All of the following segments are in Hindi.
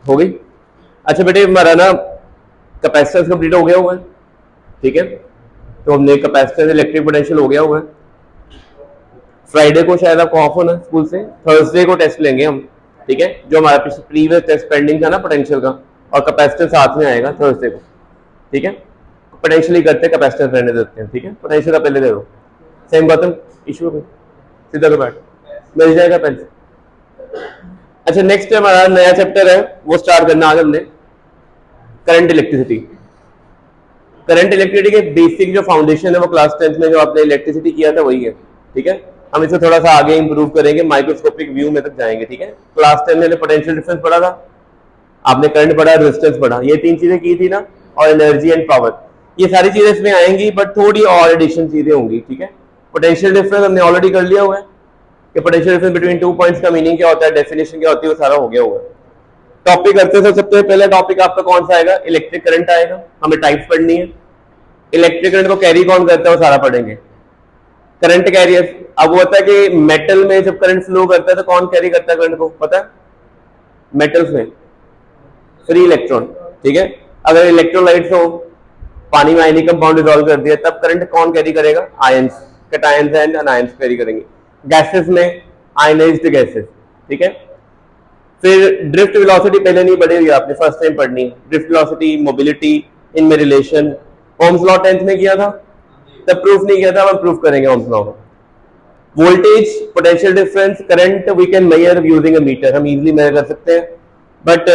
हो गई। अच्छा बेटे हमारा ना कैपेसिटेंस कंप्लीट हो गया हुआ है, ठीक है। तो हमने कैपेसिटेंस इलेक्ट्रिक पोटेंशियल हो गया हुआ है। फ्राइडे को शायद आपको ऑफ होना स्कूल से, थर्सडे को टेस्ट लेंगे हम, ठीक है। जो हमारा प्रीवियस टेस्ट पेंडिंग था ना पोटेंशियल का, और कैपेसिटेंस साथ में आएगा थर्सडे को, ठीक है। पोटेंशियल ही करते हैं, कैपेसिटेंस रहने देते हैं, ठीक है। पोटेंशियल का पहले दे दो। सेम गौतम इशू पे सीधा तो बैठ, मिल जाएगा पेंसिल। अच्छा नेक्स्ट हमारा नया चैप्टर है, वो स्टार्ट करना आज हमने, करंट इलेक्ट्रिसिटी। करंट इलेक्ट्रिसिटी के बेसिक जो फाउंडेशन है वो क्लास 10th में जो आपने इलेक्ट्रिसिटी किया था वही है, ठीक है। हम इसे थोड़ा सा आगे इंप्रूव करेंगे, माइक्रोस्कोपिक व्यू में तक जाएंगे, ठीक है। क्लास 10 में पोटेंशियल डिफरेंस पढ़ा था, आपने करंट पढ़ा, रेजिस्टेंस पढ़ा, ये तीन चीजें की थी ना, और एनर्जी एंड पावर, ये सारी चीजें इसमें आएंगी, बट थोड़ी और एडिशन चीजें होंगी, ठीक है। पोटेंशियल डिफरेंस हमने ऑलरेडी कर लिया हुआ है कि पोटेंशियल डिफरेंस बिटवीन 2 पॉइंट्स का मीनिंग क्या होता है, डेफिनेशन क्या होती है, वो सारा हो गया हुआ है। टॉपिक करते हैं, सबसे पहले टॉपिक आपका कौन सा आएगा, इलेक्ट्रिक करंट आएगा, हमें टाइप्स पढ़नी है। इलेक्ट्रिक करंट को कैरी कौन करता है वो सारा पढ़ेंगे। करंट कैरियर, अब वो होता है कि मेटल में जब करंट फ्लो करता है तो कौन कैरी करता है करंट को, पता है, मेटल्स में फ्री इलेक्ट्रॉन, ठीक है। अगर इलेक्ट्रोलाइट्स हो, पानी में आयनिक कंपाउंड डिसॉल्व कर दिया, तब करंट कौन कैरी करेगा, ions, cations and anions carry करेंगे। गैसेस में आयनाइज्ड गैसेस, ठीक है। फिर ड्रिफ्ट वेलोसिटी पहले नहीं पढ़ी हुई आपने, फर्स्ट टाइम पढ़नी है। ड्रिफ्ट वेलोसिटी, मोबिलिटी, इनमें रिलेशन, ओम्स लॉ 10th में किया था, तब प्रूफ नहीं किया था, हम प्रूफ करेंगे ओम्स लॉ में। Voltage, potential difference, current we can measure using a meter, हम इजीली मेजर कर सकते हैं, बट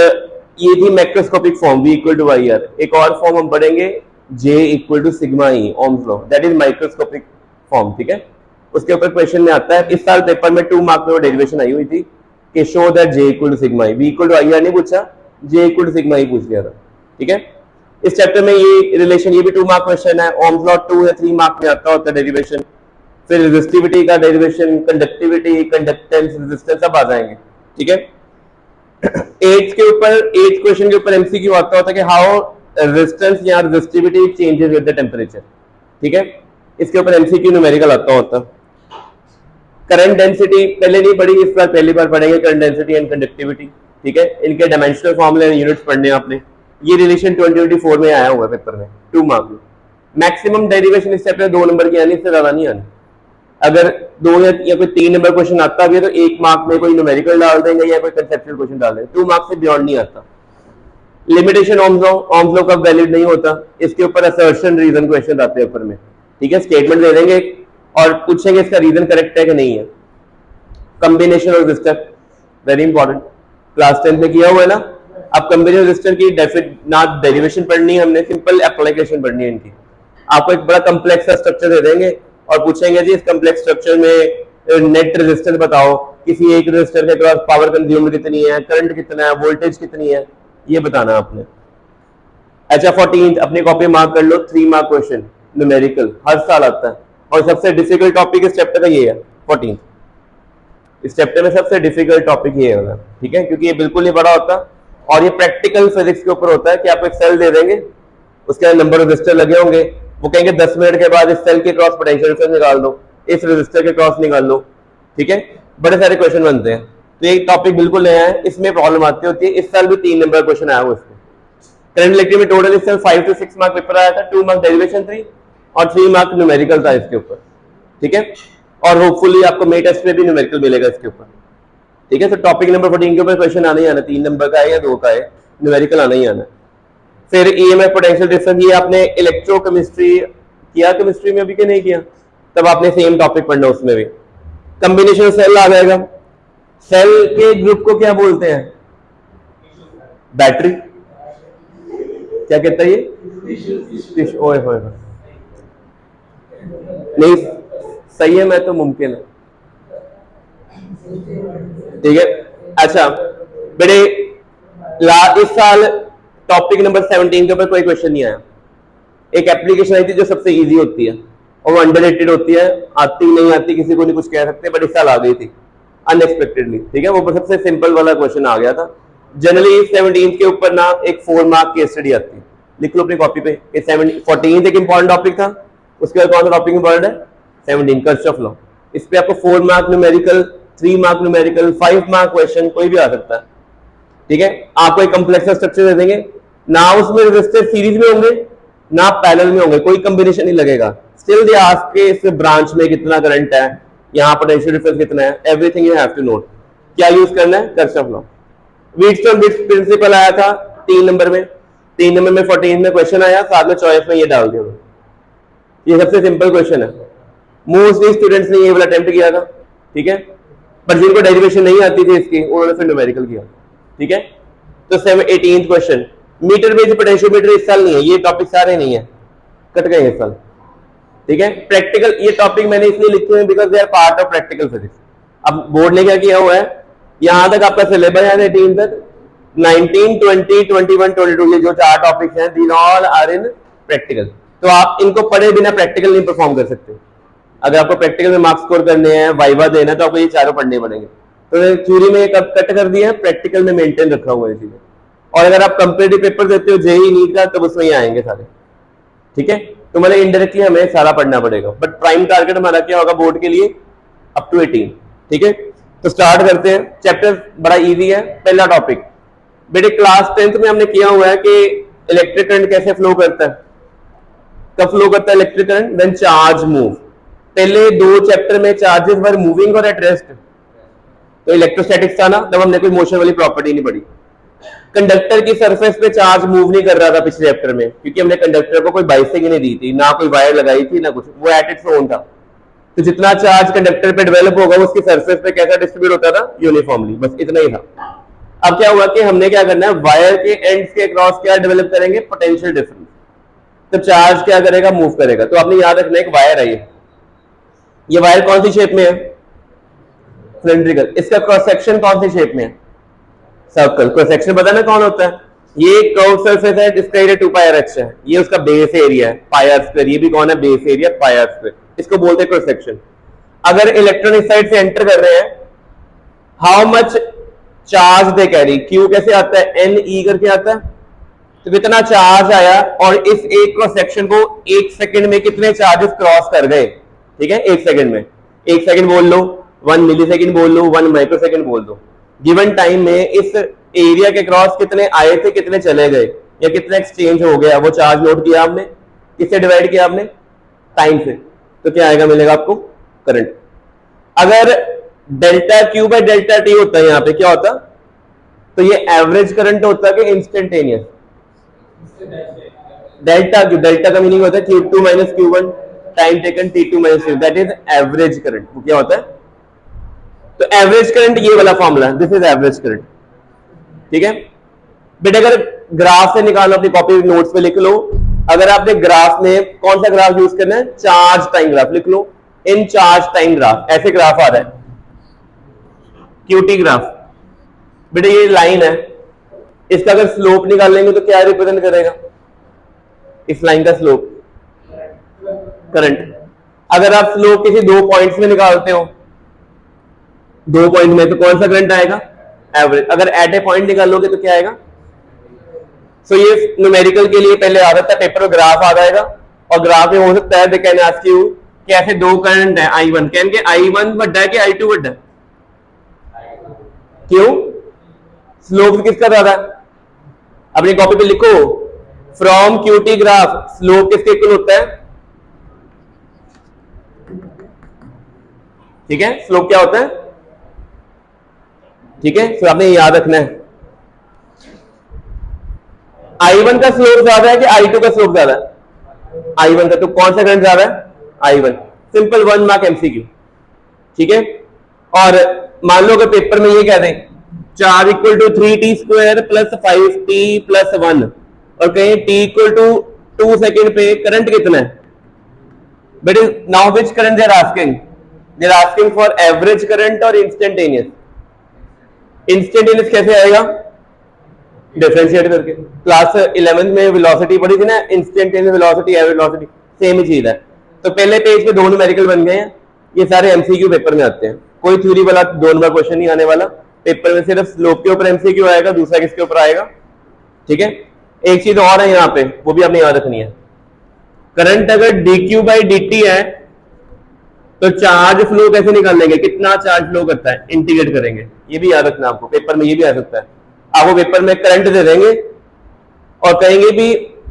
ये थी macroscopic form, V equal to Y R. एक और फॉर्म हम पढ़ेंगे, J equal to sigma E, Ohm's law, that is microscopic form, ठीक है। उसके ऊपर क्वेश्चन में आता है, इस साल पेपर में 2 मार्क में वो डेरिवेशन आई हुई थी कि show that J equal to sigma E, V equal to I R नहीं पूछा, J equal to sigma E पूछ लिया था, ठीक है। इस चैप्टर में ये रिलेशन, ये भी 2 मार्क क्वेश्चन है। ओम्स लॉ 2 या 3 मार्क में आता होता है डेरिवेशन। फिर रेजिस्टिविटी का डेरिवेशन, कंडक्टिविटी, कंडक्टेंस, रेजिस्टेंस सब आ जाएंगे, ठीक है। 8th के ऊपर, 8th क्वेश्चन के ऊपर एमसीक्यू आता होता है कि हाउ रेजिस्टेंस या resistivity changes with the temperature, ठीक है। इसके ऊपर एमसीक्यू न्यूमेरिकल आता होता है। करंट डेंसिटी पहले नहीं पढ़ी, इस बार पहली बार पढ़ेंगे, करंट डेंसिटी एंड कंडक्टिविटी, ठीक है। इनके डायमेंशनल फॉर्मूले यूनिट्स पढ़ने हैं आपने। ये रिलेशन 2024 में आया हुआ है पेपर में, 2 मार्क में। मैक्सिमम डेरिवेशन इस चैप्टर 2 नंबर की आनी, इससे ज्यादा नहीं आनी। अगर 2 या कोई 3 नंबर क्वेश्चन आता भी है तो 1 मार्क में कोई न्यूमेरिकल डाल देंगे या कोई कंसेप्चुअल क्वेश्चन डाल देंगे, 2 मार्क से बियॉन्ड नहीं आता। लिमिटेशन ओम्स लॉ का वैलिड नहीं होता, इसके ऊपर असर्शन रीजन क्वेश्चन आते हैं ऊपर में, ठीक है। स्टेटमेंट दे देंगे और पूछेंगे इसका रीजन करेक्ट है कि नहीं है। कॉम्बिनेशन और resistor very important, class 10th में किया हुआ है ना। अब कॉम्बिनेशन रेजिस्टर की ना डेरिवेशन पढ़नी है हमने, सिंपल एप्लीकेशन पढ़नी है इनकी। आपको एक बड़ा कम्प्लेक्स स्ट्रक्चर दे देंगे और पूछेंगे जी इस कम्प्लेक्स स्ट्रक्चर में नेट रेजिस्टेंस बताओ, किसी एक रेजिस्टर के पास पावर कंज्यूम्ड कितनी है, करंट कितना है, वोल्टेज कितनी है, ये बताना आपने। अच्छा 14th अपनी कॉपी मार्क कर लो, 3 मार्क क्वेश्चन न्यूमेरिकल हर साल आता है, और सबसे डिफिकल्ट टॉपिक इस चैप्टर का ये है 14th। इस चैप्टर में सबसे डिफिकल्ट टॉपिक ये होगा, ठीक है, क्योंकि ये बिल्कुल नहीं बड़ा होता और ये प्रैक्टिकल फिजिक्स के ऊपर होता है कि आपको एक सेल दे देंगे, उसके अंदर नंबर ऑफ रेजिस्टर लगे होंगे, वो कहेंगे 10 मिनट के बाद इस सेल के क्रॉस पोटेंशियल डिफरेंस निकाल दो, इस रेजिस्टर के क्रॉस निकाल लो, ठीक है। बड़े सारे क्वेश्चन बनते हैं, तो ये टॉपिक बिल्कुल नया है, इसमें प्रॉब्लम आती होती है। इस साल भी 3 नंबर क्वेश्चन आया हुआ इसमें। करंट इलेक्ट्रिक में टोटल इस साल 5 to 6 मार्क पेपर आया था, 2 मार्क डेरिवेशन थी और 3 मार्क न्यूमेरिकल था इसके ऊपर, ठीक है। और होपफुली आपको मे टेस्ट में भी न्यूमेरिकल मिलेगा इसके ऊपर, ठीक है। तो टॉपिक नंबर 14 के ऊपर क्वेश्चन आना ही आना, 3 नंबर का है या 2 का है, न्यूमेरिकल आना ही आना। फिर ईएमएफ पोटेंशियल डिफरेंस, ये आपने इलेक्ट्रोकेमिस्ट्री किया, केमिस्ट्री में भी कि नहीं किया, तब आपने सेम टॉपिक पढ़ना उसमें भी। कॉम्बिनेशन सेल आ जाएगा, सेल के ग्रुप को क्या बोलते हैं, बैटरी, क्या कहता है ये, ओए होए नहीं सही है, मैं तो मुमकिन है, ठीक है। अच्छा बेटे इस साल टॉपिक नंबर 17 के ऊपर कोई क्वेश्चन नहीं आया। एक एप्लीकेशन आई थी जो सबसे इजी होती है और वो अंडररेटेड होती है, आती नहीं आती किसी को नहीं कुछ कह सकते, बट इस साल आ गई थी अनएक्सपेक्टेडली, ठीक है। वो सबसे सिंपल वाला क्वेश्चन आ गया था। जनरली 17 के ऊपर ना एक 4 मार्क केस स्टडी आती है, लिख लो अपनी कॉपी पे। 14 एक इंपॉर्टेंट टॉपिक था, उसके बाद कौन सा टॉपिक इंपॉर्टेंट है, 17 कर्चॉफ लॉ। इस पे आपको 4 mark numerical, 3 mark numerical, 5 mark question कोई भी आ सकता है, ठीक है, आपको एक कॉम्प्लेक्स स्ट्रक्चर दे देंगे, ना उसमें रेजिस्टर सीरीज में होंगे ना पैरेलल में होंगे, कोई कॉम्बिनेशन नहीं लगेगा, स्टिल दे आस्क के इस ब्रांच में कितना करंट है, यहाँ पोटेंशियल डिफरेंस कितना है, everything you have to note. क्या यूज करना है, Kirchhoff law. Wheatstone bridge principle आया था 3 नंबर में, 3 नंबर में 14 में क्वेश्चन आया, साथ में चॉइस में ये डाल दिया। ये सबसे सिंपल क्वेश्चन है, मोस्टली स्टूडेंट्स ने ये वाला अटेम्प्ट किया था, ठीक है, पर जिनको डेरिवेशन नहीं आती थी इसकी उन्होंने फिर न्यूमेरिकल किया, ठीक है। तो 18th question, metre based potentiometer इस साल नहीं है, ये टॉपिक सारे नहीं है, कट गए इस साल, ठीक है। प्रैक्टिकल ये टॉपिक मैंने इसलिए लिखे हैं because they are part of practical physics. अब बोर्ड ने क्या किया हुआ है, यहां तक आपका सिलेबस है 18 तक, 19, 20, 21, 22 ये जो 4 टॉपिक्स हैं, these all are in practical. तो आप इनको पढ़े बिना प्रैक्टिकल नहीं परफॉर्म कर सकते। अगर आपको प्रैक्टिकल में मार्क्स स्कोर करने हैं, वाइवा देना है, तो आपको ये चारों पढ़ने पड़ेंगे। तो थ्योरी में कब कट कर दिया है, प्रैक्टिकल में मेंटेन रखा हुआ है चीजें। और अगर आप कंपेटिटिव पेपर देते हो जेईई नीट का, तब उसमें ही आएंगे सारे, ठीक है। तो मतलब इनडायरेक्टली हमें सारा पढ़ना पड़ेगा, बट प्राइम टारगेट हमारा क्या होगा बोर्ड के लिए, अप टू 18, ठीक है। तो स्टार्ट करते हैं, चैप्टर बड़ा इजी है। पहला टॉपिक बेटे क्लास 10th में हमने किया हुआ है कि इलेक्ट्रिक करंट कैसे फ्लो करता है, कब फ्लो करता है electric current, when charge move. पहले 2 चैप्टर में चार्जेस वर मूविंग और एट रेस्ट, तो इलेक्ट्रोस्टैटिक्स था ना, तब हमने कोई मोशन वाली प्रॉपर्टी नहीं पढ़ी। कंडक्टर की सरफेस पे चार्ज मूव नहीं कर रहा था पिछले चैप्टर में, क्योंकि हमने कंडक्टर को कोई बाइसिंग नहीं दी थी, ना कोई वायर लगाई थी, ना कुछ, वो एट इट्स ओन था। तो जितना चार्ज कंडक्टर पे डेवलप होगा उसकी सरफेस पे कैसा डिस्ट्रीब्यूट होता था, यूनिफॉर्मली, बस इतना ही था। अब क्या हुआ कि हमने क्या करना है, वायर के एंड्स के क्रॉस क्या डेवलप करेंगे, पोटेंशियल डिफरेंस। तो चार्ज क्या करेगा, मूव करेगा। तो आपने याद रखना, एक वायर है ये वायर कौन सी शेप में है, सिलिंड्रिकल। इसका क्रॉस सेक्शन कौन सी शेप में है, सर्कल। क्रॉस सेक्शन पता ना कौन होता है, ये कर्व सरफेस है जिसका एरिया 2 पाई आर एच है, ये उसका बेस एरिया है पाई आर स्क्वायर, ये भी कौन है, base area pi r square, इसको बोलते हैं क्रॉस सेक्शन। अगर इलेक्ट्रॉन इस साइड से एंटर कर रहे हैं, how much charge they carry, Q कैसे आता है, एन ई करके आता है। तो कितना चार्ज आया, और इस एक क्रॉस सेक्शन को 1 सेकंड में कितने चार्जेस क्रॉस कर गए, ठीक है, 1 सेकंड में। 1 सेकंड बोल लो, 1 मिली सेकंड बोल लो, 1 माइक्रो सेकंड बोल दो। गिवन टाइम में इस एरिया के क्रॉस कितने आए थे, कितने चले गए, या कितने एक्सचेंज हो गया, वो चार्ज नोट किया आपने, किससे डिवाइड किया आपने, टाइम से। तो क्या आएगा, मिलेगा आपको करंट। अगर delta Q by delta T होता है, यहाँ पे क्या होता, तो ये एवरेज करंट होता है कि इंस्टेंटेनियस, डेल्टा क्यू, डेल्टा का मीनिंग होता है Q2 minus Q1 time taken T2 minus Q, that is average current. वो क्या होता है, तो एवरेज करंट ये वाला फॉर्मूला है, दिस इज एवरेज करंट, ठीक है। बेटा अगर ग्राफ से निकालो, अपनी कॉपी नोट्स पे लिख लो, अगर आपने ग्राफ में कौन सा ग्राफ यूज करना है, चार्ज टाइम ग्राफ लिख लो, इन चार्ज टाइम ग्राफ, ऐसे ग्राफ आ रहा है क्यूटी ग्राफ। बेटा ये लाइन है, इसका अगर स्लोप निकाल लेंगे तो क्या रिप्रेजेंट करेगा, इस लाइन का स्लोप करंट। अगर आप स्लोप किसी 2 पॉइंट्स में निकालते हो, 2 पॉइंट में, तो कौन सा करंट आएगा, एवरेज। अगर एट ए पॉइंट निकालोगे तो क्या आएगा। सो ये न्यूमेरिकल के लिए पहले आ जाता है, पेपर में ग्राफ आ जाएगा, और ग्राफ में हो सकता है दे कैन आस्क यू कि ऐसे 2 करंट है, I1 कैन के I1 बड़ा है कि I2 बड़ा है, क्यों, स्लोप किसका ज्यादा है। अपनी कॉपी पे लिखो, फ्रॉम क्यूटी ग्राफ स्लोप किसके इक्वल होता है, ठीक है, स्लोप क्या होता है, ठीक है। तो आपने याद रखना है, I1 का स्लोप ज्यादा है कि I2 का स्लोप ज्यादा है, I1 का। तो कौन सा करंट ज्यादा है, I1। सिंपल 1 मार्क MCQ, ठीक है। और मान लो अगर पेपर में ये कह दें charge equal to 3t square plus 5t plus 1, और कहें t इक्वल टू 2 सेकेंड पे करंट कितना है, but now which current they are asking for average current और इंस्टेंटेनियस। इंस्टेंटेनियस कैसे आएगा, डिफरेंशिएट करके। क्लास 11 में वेलोसिटी पढ़ी थी ना, instantaneous velocity, average velocity, same ही चीज है। तो पहले पेज पे 2 न्यूमेरिकल बन गए हैं, ये सारे एमसीक्यू पेपर में आते हैं, कोई थ्योरी वाला 2 नंबर क्वेश्चन नहीं आने वाला पेपर में, सिर्फ स्लोप के ऊपर एमसीक्यू आएगा, दूसरा किसके ऊपर आएगा, ठीक है। एक चीज और है यहाँ पे, वो भी आपने याद रखनी है, करंट अगर dq बाई dt है तो चार्ज फ्लो कैसे निकाल लेंगे, कितना चार्ज फ्लो करता है, इंटीग्रेट करेंगे। ये भी याद रखना आपको, पेपर में ये भी आ सकता है। आपको पेपर में करंट दे देंगे और कहेंगे भी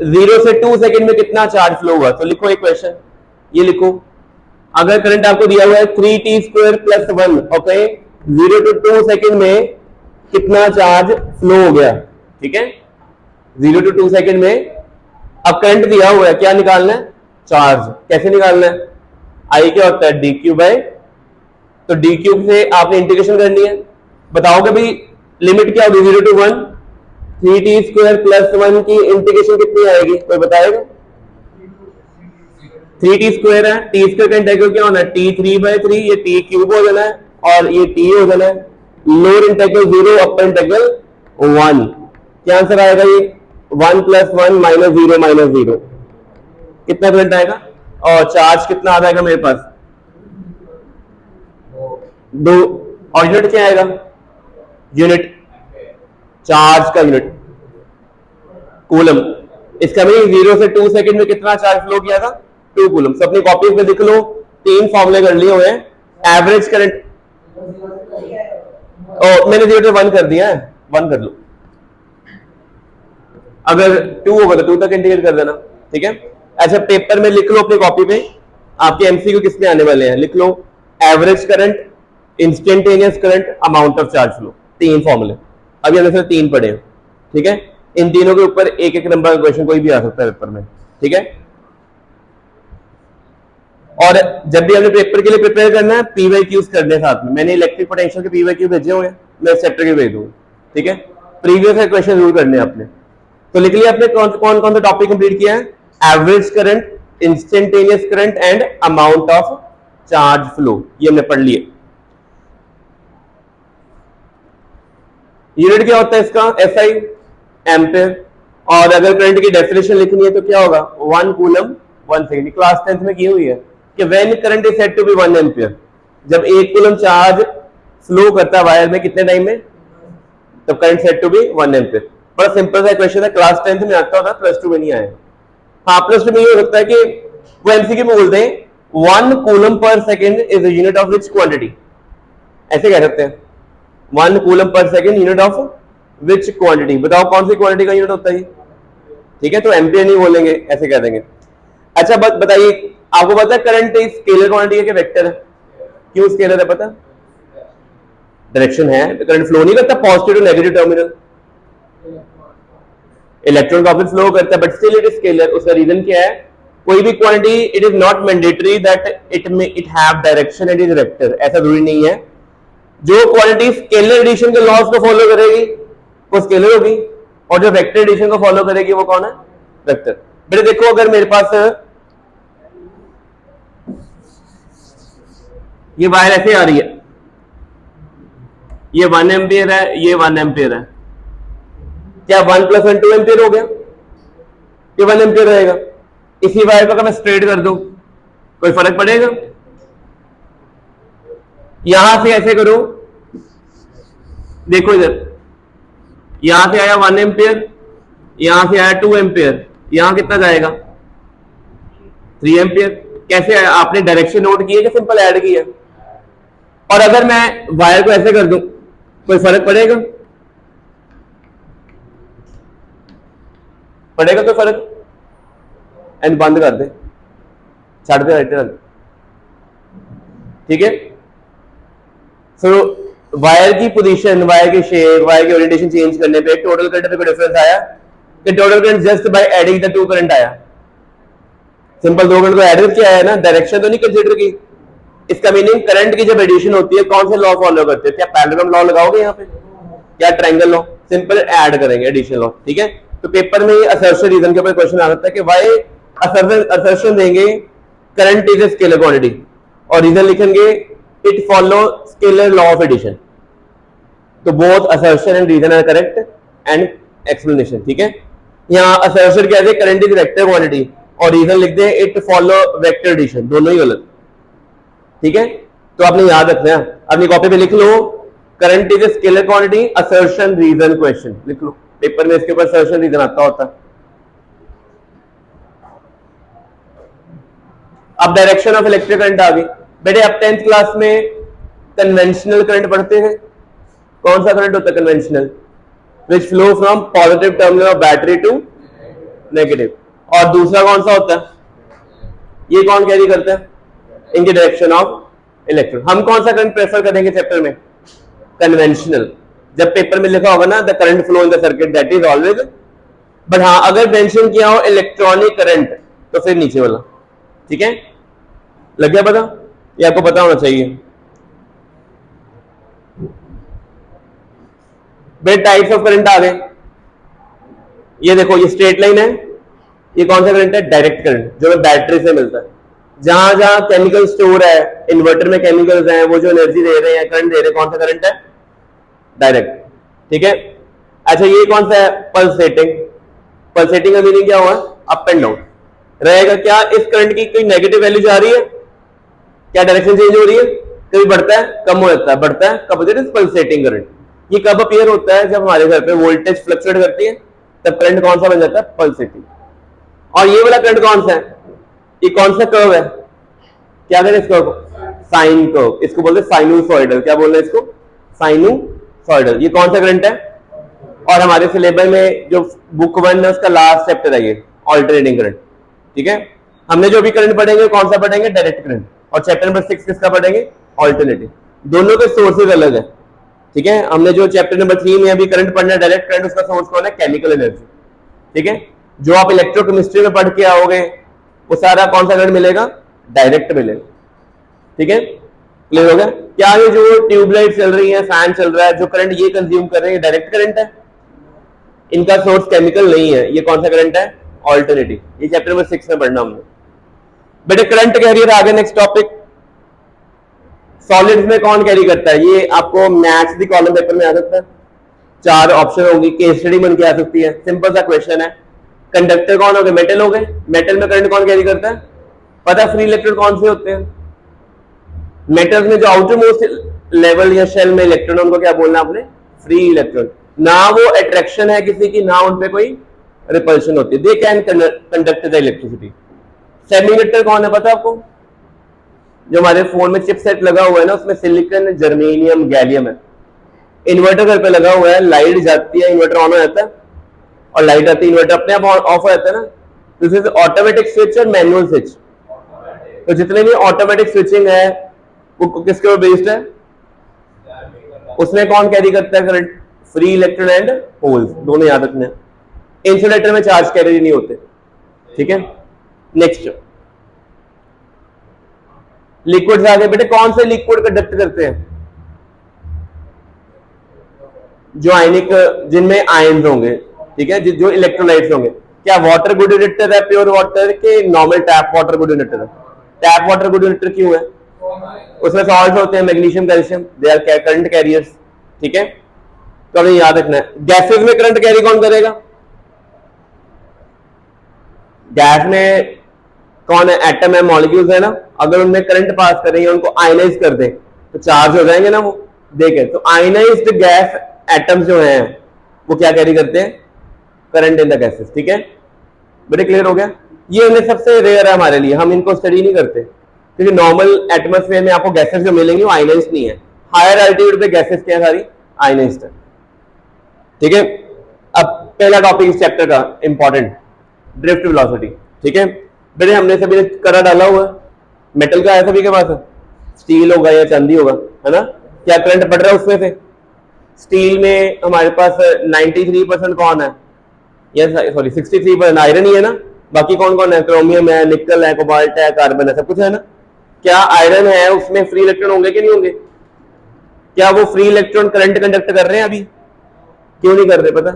0 से 2 सेकंड में कितना चार्ज फ्लो हुआ। तो लिखो एक क्वेश्चन, ये लिखो, अगर करंट आपको दिया हुआ है 3t² + 1 और कहें 0 to 2 सेकंड में कितना चार्ज फ्लो हो गया, ठीक है, 0 to 2 सेकंड में। अब करंट दिया हुआ है, क्या निकालना है, चार्ज। कैसे निकालना है, आई क्या होता है dq/, तो dq से आपने इंटीग्रेशन करनी है। बताओगे भाई लिमिट क्या होगी 0 to 1, 3t² + 1 की इंटीग्रेशन कितनी आएगी, कोई बताएगा। 3t² है, t² का इंटीग्रल क्या होना है, t3/3, ये t³ हो जाना है और ये t हो जाना है। लोअर इंटीग्रल 0, अपर इंटीग्रल 1, क्या आंसर आएगा, ये 1 + 1 -0 -0, कितना करंट आएगा और चार्ज कितना आ जाएगा मेरे पास 2, और यूनिट क्या आएगा, यूनिट चार्ज का यूनिट कूलम। इसका मीनिंग 0 से 2 सेकंड में कितना चार्ज फ्लो किया था, 2 कूलम। तो अपनी कॉपी में लिख लो, 3 फॉर्मूले कर लिए हुए हैं। एवरेज करंट, मैंने 0 से 1 कर दिया है, 1 कर लो, अगर 2 होगा तो 2 तक इंटीग्रेट कर देना, ठीक है। अच्छा पेपर में लिख लो अपनी कॉपी पे, आपके एमसीक्यू किसमें आने वाले हैं, लिख लो average current, instantaneous current, amount of charge flow, 3 फॉर्मूले। अभी हमने सिर्फ 3 पढ़े, ठीक है। इन तीनों के ऊपर एक एक नंबर का क्वेश्चन कोई भी आ सकता है पेपर में, ठीक है। और जब भी हमने पेपर के लिए प्रिपेयर करना है, पीवाईक्यूज करने साथ में। मैंने इलेक्ट्रिक पोटेंशियल के पीवाईक्यू भेजे हुए हैं, मैं इस चैप्टर के भेज दूंगा, ठीक है। प्रीवियस क्वेश्चन जरूर करने हैं आपने। तो लिख लिया आपने कौन कौन सा टॉपिक कंप्लीट किया है, average current, instantaneous current and amount of charge flow, ये हमने पढ़ लिए। यूनिट क्या होता है इसका, एसआई, एम्पेयर। और अगर करंट की डेफिनेशन लिखनी है तो क्या होगा, 1 कूलम 1 सेकंड। क्लास 10th में की हुई है कि when current is said to be 1 ampere, जब 1 कूलम चार्ज फ्लो करता है वायर में कितने टाइम में, तब current said to be 1 ampere. बड़ा सिंपल सा क्वेश्चन है, क्लास 10th में आता होता, प्लस 2 में नहीं आया। हाँ प्लस 2 में ये हो सकता है कि वो एमसीक्यू में बोलते हैं 1 coulomb per second is unit of which quantity, ऐसे कह सकते हैं 1 coulomb per second unit of which quantity. बताओ कौन सी क्वांटिटी का यूनिट होता है, ठीक है। तो एम्पियर नहीं बोलेंगे, ऐसे कह देंगे। अच्छा बताइए, आपको पता है करंट स्केलर क्वांटिटी है कि वेक्टर है, क्यों स्केलर है पता, डायरेक्शन है, तो करंट फ्लो नहीं करता positive to negative terminal, electron का फ्लो करता है, but still it is scalar. उसका रीजन क्या है, कोई भी quantity it is not mandatory that it have direction, it is vector, ऐसा जरूरी नहीं है। जो क्वांटिटी स्केलर एडिशन के लॉज को फॉलो करेगी वो स्केलर होगी, और जो वेक्टर एडिशन को फॉलो करेगी वो कौन है, वेक्टर। बेटे देखो, अगर मेरे पास ये वायर ऐसे आ रही है, ये 1 एम्पियर है, ये 1 एम्पियर है, क्या 1 + 1 2 एम्पियर हो गया, ये 1 एम्पियर रहेगा। इसी वायर को अगर मैं स्ट्रेट कर दूं कोई फर्क पड़ेगा, यहां से ऐसे करो, देखो इधर, यहां से आया 1 एम्पियर, यहां से आया 2 एम्पियर, यहां कितना जाएगा 3 एम्पियर। कैसे आया, आपने डायरेक्शन नोट की है कि सिंपल ऐड किया। और अगर मैं वायर को ऐसे कर दूं कोई फर्क पड़ेगा, पड़ेगा कोई फर्क, एंड बंद कर दे, छाड़ दे राइट, ठीक है। सो वायर की पोजीशन, वायर की शेप, वायर की ओरिएंटेशन चेंज करने पे टोटल करंट में कोई डिफरेंस आया कि total current just by adding the 2 current आया, सिंपल 2 करंट को ऐड करके आया ना, डायरेक्शन तो नहीं कंसीडर की। इसका मीनिंग करंट की जब एडिशन होती है कौन से लॉ फॉलो करते हैं, क्या पैरेलल लॉ लगाओगे यहाँ पे, क्या ट्रायंगल लॉ, सिंपल ऐड करेंगे एडिशन लॉ, ठीक है। तो पेपर में असर्शन रीजन के ऊपर क्वेश्चन आ सकता है कि व्हाई असर्शन देंगे current is a scalar quantity, और रीजन लिखेंगे it follow scalar law of addition. तो both assertion and reason are correct and explanation, ठीक है। यहाँ असर्शन कहते हैं करंट इज वेक्टर क्वांटिटी, और रीजन लिख दे इट फॉलो वेक्टर एडिशन, दोनों ही गलत, ठीक है। तो आपने याद रखना है, अपनी कॉपी पे लिख लो current is a scalar quantity, assertion reason question लिख लो, पेपर में इसके ऊपर असर्शन रीजन आता होता है। अब डायरेक्शन ऑफ इलेक्ट्रिक करंट आ गई। बेटे आप 10th क्लास में कन्वेंशनल करंट पढ़ते हैं, कौन सा करंट होता है conventional, which flow from positive terminal of battery to negative. और दूसरा कौन सा होता है, ये कौन कैरी करता है, in the direction of electron. हम कौन सा करंट प्रेफर करेंगे चैप्टर में, कन्वेंशनल। जब पेपर में लिखा होगा ना the current flow in the circuit that is always, but हाँ अगर मेंशन किया हो इलेक्ट्रॉनिक करंट तो फिर नीचे वाला। ठीक है, लग गया पता, ये आपको पता होना चाहिए। बेड टाइप्स ऑफ करंट आ गए। ये देखो ये स्ट्रेट लाइन है, ये कौन सा करंट है, डायरेक्ट करंट जो बैटरी से मिलता है। जहां जहां केमिकल स्टोर है, इन्वर्टर में केमिकल्स हैं, वो जो एनर्जी दे रहे हैं, करंट दे रहे हैं, कौन सा करंट है, डायरेक्ट। ठीक है, अच्छा ये कौन सा है, पल्सेटिंग। पल्सेटिंग का मीनिंग क्या हुआ, अप एंड डाउन रहेगा। क्या इस करंट की कोई नेगेटिव वैल्यू जा रही है, क्या डायरेक्शन चेंज हो रही है, कभी बढ़ता है कम हो जाता है, बढ़ता है कब, पल्सेटिंग करंट। ये कब अपीयर होता है, जब हमारे घर पे वोल्टेज फ्लक्चुएट करती है, तब करंट कौन सा बन जाता है, पल्सेटिंग। और ये वाला करंट कौन सा है, ये कौन सा कर्व है, क्या करें इसको, साइन कर्व, इसको बोलते हैं साइनोसॉइडल। क्या बोल रहे हैं इसको, साइनोसॉइडल। ये कौन सा करंट है, और हमारे सिलेबस में जो बुक 1 है उसका लास्ट चैप्टर है ये ऑल्टरनेटिंग करंट। ठीक है, हमने जो भी करंट पढ़ेंगे कौन सा पढ़ेंगे, डायरेक्ट करंट। और चैप्टर नंबर 6 किसका पढ़ेंगे, ऑल्टरनेटिव। दोनों के सोर्सेज अलग है। ठीक है, हमने जो चैप्टर नंबर 3 में अभी करंट पढ़ना है, डायरेक्ट करंट, उसका सोर्स कौन है, केमिकल एनर्जी। ठीक है, जो आप इलेक्ट्रोकेमिस्ट्री में पढ़ के आओगे वो सारा कौन सा करंट मिलेगा, डायरेक्ट मिलेगा। ठीक है, क्लियर हो गया। क्या ये जो ट्यूबलाइट चल रही है, फैन चल रहा है, जो करंट ये कंज्यूम कर रहे हैं, डायरेक्ट करंट है, इनका सोर्स केमिकल नहीं है, ये कौन सा करंट है, ऑल्टरनेटिव। ये चैप्टर नंबर 6 में पढ़ना हमने। बेटे करंट कैरियर आगे, नेक्स्ट टॉपिक। सॉलिड्स में कौन कैरी करता है, ये आपको मैथ्स दी कॉलम पेपर में आ सकता है। 4 ऑप्शन होगी, केस स्टडी बन के आ सकती है, सिंपल सा क्वेश्चन है। कंडक्टर कौन हो गए, मेटल हो गए, मेटल में करंट कौन कैरी करता है, पता फ्री इलेक्ट्रॉन कौन से होते हैं, मेटल्स में जो आउटर मोस्ट लेवल या शेल में इलेक्ट्रॉन, उनको क्या बोलना आपने, फ्री इलेक्ट्रॉन। ना वो अट्रैक्शन है किसी की, ना उनपे कोई रिपल्शन होती है, they can conduct the electricity. Semiconductor कौन है पता आपको, जो हमारे फोन में चिपसेट लगा हुआ है ना, उसमें सिलिकॉन, जर्मेनियम, गैलियम है। इन्वर्टर घर पे लगा हुआ है, लाइट जाती है, इन्वर्टर ऑन हो जाता है, और लाइट आती है, इन्वर्टर अपने आप ऑफ हो जाता है ना। दिस इज ऑटोमेटिक स्विच और मैनुअल स्विच। तो जितने भी ऑटोमेटिक स्विचिंग है वो किसके ऊपर बेस्ड है, उसमें कौन कैरी करता है current, free electron and holes, दोनों याद रखने। इंसुलेटर में चार्ज कैरी नहीं होते। ठीक है, नेक्स्ट लिक्विड्स आ गए। बेटे कौन से लिक्विड कंडक्ट करते हैं, जो आयनिक, जिनमें आयन्स होंगे। ठीक है, जो इलेक्ट्रोलाइट्स होंगे। क्या वाटर गुड इंडक्टर है, प्योर वाटर के normal tap water good inductor है, टैप वाटर गुड इंडक्टर क्यों है, उसमें सॉल्ट होते हैं, magnesium, calcium, they are current carriers. ठीक है, तो हमें याद रखना है। गैसेस में करंट कैरी कौन करेगा, गैस में कौन है, एटम है, मॉलिक्यूल्स है ना, अगर उनमें करंट पास करें या उनको आयनाइज कर दें तो चार्ज हो जाएंगे ना वो, देखें तो आयनाइज्ड गैस एटम्स जो हैं वो क्या कैरी करते हैं, करंट इन द गैसेस। ठीक है, बड़े क्लियर हो गया। ये उन्हें सबसे रेयर है हमारे लिए, हम इनको स्टडी नहीं करते, क्योंकि नॉर्मल एटमॉस्फेयर में आपको गैसेस जो मिलेंगे वो आयनाइज्ड नहीं है। हायर एल्टीट्यूड पे गैसेस क्या सारी आयनाइज्ड है। ठीक है, अब पहला टॉपिक इस चैप्टर का इंपॉर्टेंट, ड्रिफ्ट वेलोसिटी। ठीक है, बेटे हमने सभी ने करा डाला हुआ, मेटल का है सभी के पास, स्टील होगा या चांदी होगा, है ना। क्या करंट पड़ रहा है उसमें से, स्टील में हमारे पास 93% कौन है, या सॉरी 63% आयरन ही है ना, बाकी कौन कौन है, क्रोमियम है, निकल है, कोबाल्ट है, कार्बन है, सब कुछ है ना। क्या आयरन है उसमें फ्री इलेक्ट्रॉन होंगे कि नहीं होंगे, क्या वो फ्री इलेक्ट्रॉन करंट कंडक्ट कर रहे हैं अभी, क्यों नहीं कर रहे पता,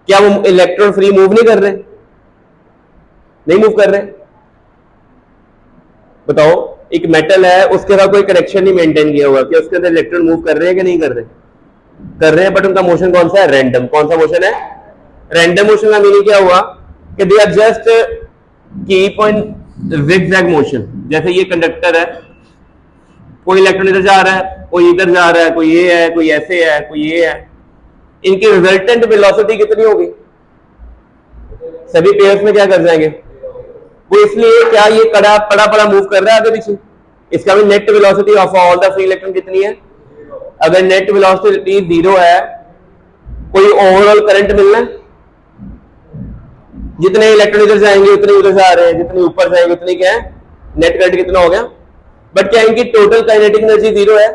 क्या वो इलेक्ट्रॉन फ्री मूव नहीं कर रहे, नहीं मूव कर रहे। बताओ, एक मेटल है उसके साथ कोई कनेक्शन नहीं मेंटेन किया हुआ, कि उसके अंदर इलेक्ट्रॉन मूव कर रहे हैं कि नहीं कर रहे, कर रहे हैं, बट उनका मोशन कौन सा है, रैंडम। कौन सा मोशन है, रैंडम मोशन का मीनिंग क्या हुआ कि they are just keep on zigzag motion. जैसे ये कंडक्टर है, कोई इलेक्ट्रॉन इधर जा रहा है, कोई इधर जा रहा है, कोई ये है, कोई ऐसे है, कोई ये है, इनकी रिजल्टेंट वेलोसिटी कितनी होगी, सभी पेयर्स में क्या कर जाएंगे वो, इसलिए क्या ये कड़ा पड़ा पड़ा मूव कर रहा है आगे पीछे, इसका भी net velocity of all the free electron कितनी है। अगर नेट वेलोसिटी 0 है कोई ओवरऑल करंट मिलना है, जितने इलेक्ट्रॉन इधर जाएंगे उतने उधर से आ रहे हैं, जितने ऊपर जाएंगे उतनी क्या है, नेट करंट कितना हो गया। बट क्या इनकी टोटल काइनेटिक एनर्जी जीरो है?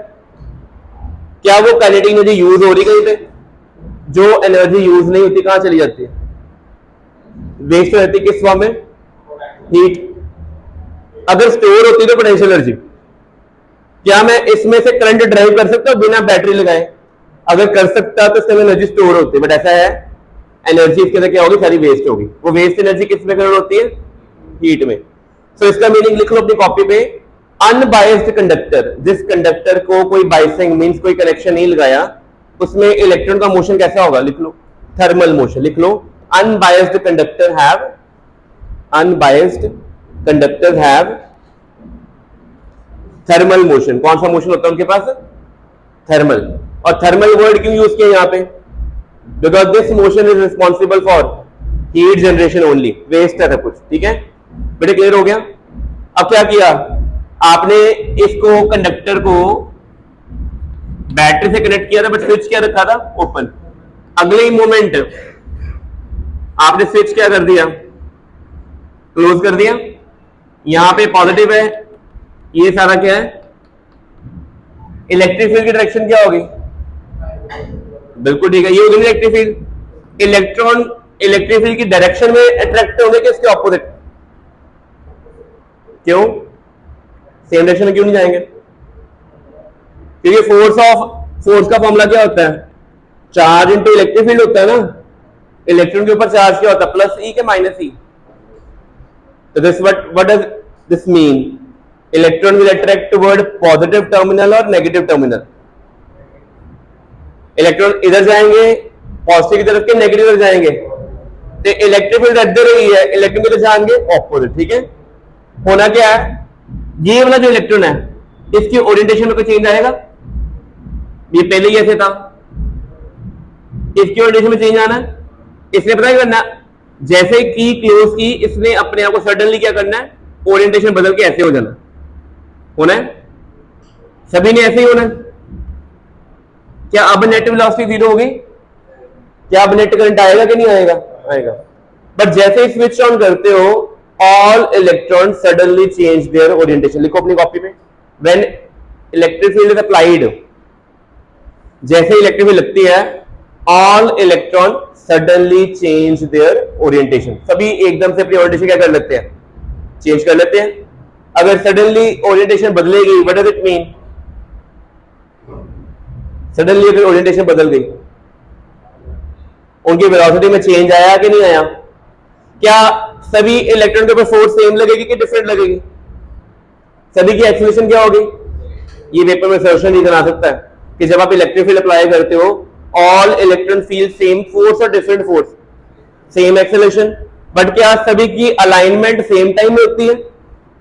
क्या वो काइनेटिक एनर्जी यूज हो रही कहीं पे? जो एनर्जी यूज नहीं होती कहां चली जाती है? वेस्ट हो जाती है। किस फॉर्म में? हीट। अगर स्टोर होती तो पोटेंशियल एनर्जी, क्या मैं इसमें से करंट ड्राइव कर सकता हूं बिना बैटरी लगाए? अगर कर सकता तो इसमें एनर्जी स्टोर होती, बट ऐसा है एनर्जी इसके अंदर क्या होगी, सारी वेस्ट होगी। वो वेस्ट एनर्जी किस में कन्वर्ट होती है? हीट में। सो इसका मीनिंग लिख लो अपनी कॉपी पे, अनबायस्ड कंडक्टर, जिस कंडक्टर को कोई बाइसिंग मींस कोई कनेक्शन नहीं लगाया, उसमें इलेक्ट्रॉन का मोशन कैसा होगा? लिख लो थर्मल मोशन। लिख लो unbiased conductor have, unbiased conductor have thermal motion. कौन सा मोशन होता है उनके पास? थर्मल। और थर्मल वर्ड क्यों यूज किया यहां पे? Because this motion is responsible for heat generation only, waste है सब कुछ। ठीक है बेटे, क्लियर हो गया? अब क्या किया आपने, इसको कंडक्टर को बैटरी से कनेक्ट किया था, बट स्विच क्या रखा था? ओपन। अगले ही मोमेंट आपने स्विच क्या कर दिया? क्लोज कर दिया। यहां पे पॉजिटिव है, ये सारा क्या है? इलेक्ट्रिक फील्ड की डायरेक्शन क्या होगी? बिल्कुल ठीक है, ये होगी electric field. Electron electric field की डायरेक्शन में अट्रैक्ट होंगे कि इसके ऑपोजिट? क्यों? सेम डायरेक्शन में क्यों नहीं जाएंगे? क्योंकि फोर्स का फॉर्मूला क्या होता है? चार्ज इनटू इलेक्ट्रिक फील्ड होता है ना। इलेक्ट्रॉन के ऊपर चार्ज क्या होता है? प्लस ई के माइनस ई। तो this what does this mean? Electron will attract toward positive terminal और नेगेटिव टर्मिनल। इलेक्ट्रॉन इधर जाएंगे पॉजिटिव की तरफ के, नेगेटिव तरफ जाएंगे। तो इलेक्ट्रिक फील्ड इधर रही है, इलेक्ट्रॉन किधर जाएंगे? ऑपोजिट। ठीक है, होना क्या है, ये वाला जो इलेक्ट्रॉन है इसकी ओरिएंटेशन में कोई चेंज आएगा? ये पहले ही ऐसे था, इसकी ओरिएंटेशन में चेंज आना है। इसने पता क्या करना, जैसे की क्लोज की, इसने अपने आप को सडनली क्या करना है, ओरिएंटेशन बदल के ऐसे हो जाना। होना है, सभी ने ऐसे ही होना है। क्या अब नेट वेलोसिटी जीरो होगी? क्या अब नेट करंट आएगा कि नहीं आएगा? आएगा। बट जैसे ही स्विच ऑन करते हो, all electron suddenly change their orientation. लिखो अपनी कॉपी में, when electric field is applied, जैसे इलेक्ट्रिक फील्ड लगती है, all electron suddenly change their orientation. सभी एकदम से अपनी ओरिएंटेशन क्या कर लेते हैं? चेंज कर लेते हैं। अगर सडनली ओरिएंटेशन बदलेगी, what does it mean? Suddenly अगर ओरिएंटेशन बदल गई, उनकी वेलोसिटी में चेंज आया कि नहीं आया? क्या सभी इलेक्ट्रॉन के ऊपर फोर्स सेम लगेगी कि डिफरेंट लगेगी? सभी की एक्सेलरेशन क्या होगी? ये पेपर में सॉल्यूशन नहीं बना सकता है कि जब आप इलेक्ट्रिक फील्ड अप्लाई करते हो, all electron feel same force और different force, same acceleration. But क्या सभी की अलाइनमेंट सेम टाइम में होती है?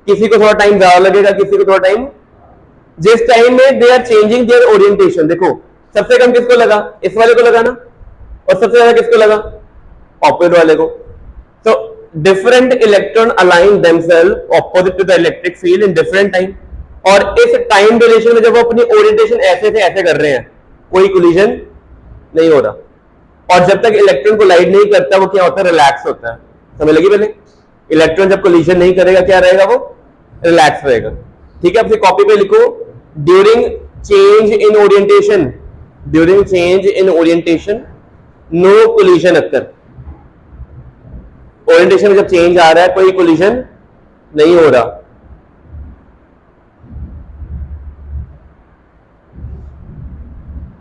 किसी को थोड़ा टाइम ज्यादा लगेगा, किसी को थोड़ा टाइम। जिस टाइम में they are changing their orientation, देखो सबसे कम किसको लगा? इस वाले को लगा ना, और सबसे ज्यादा किसको लगा? ऑपोजिट वाले को। तो different electron align themselves opposite to the electric field in different time. और इस टाइम ड्यूरेशन में जब वो अपनी ओरिएंटेशन ऐसे से ऐसे कर रहे हैं, कोई कोलिजन नहीं हो रहा। और जब तक इलेक्ट्रॉन को लाइट नहीं करता, वो क्या होता है? रिलैक्स होता है। समझ लगी? पहले इलेक्ट्रॉन जब कोलिजन नहीं करेगा क्या रहेगा? वो रिलैक्स रहेगा। ठीक है, अपनी कॉपी पे लिखो, during change in orientation, during change in orientation no collision occur. Orientation में जब चेंज आ रहा है, कोई कोलिजन नहीं हो रहा।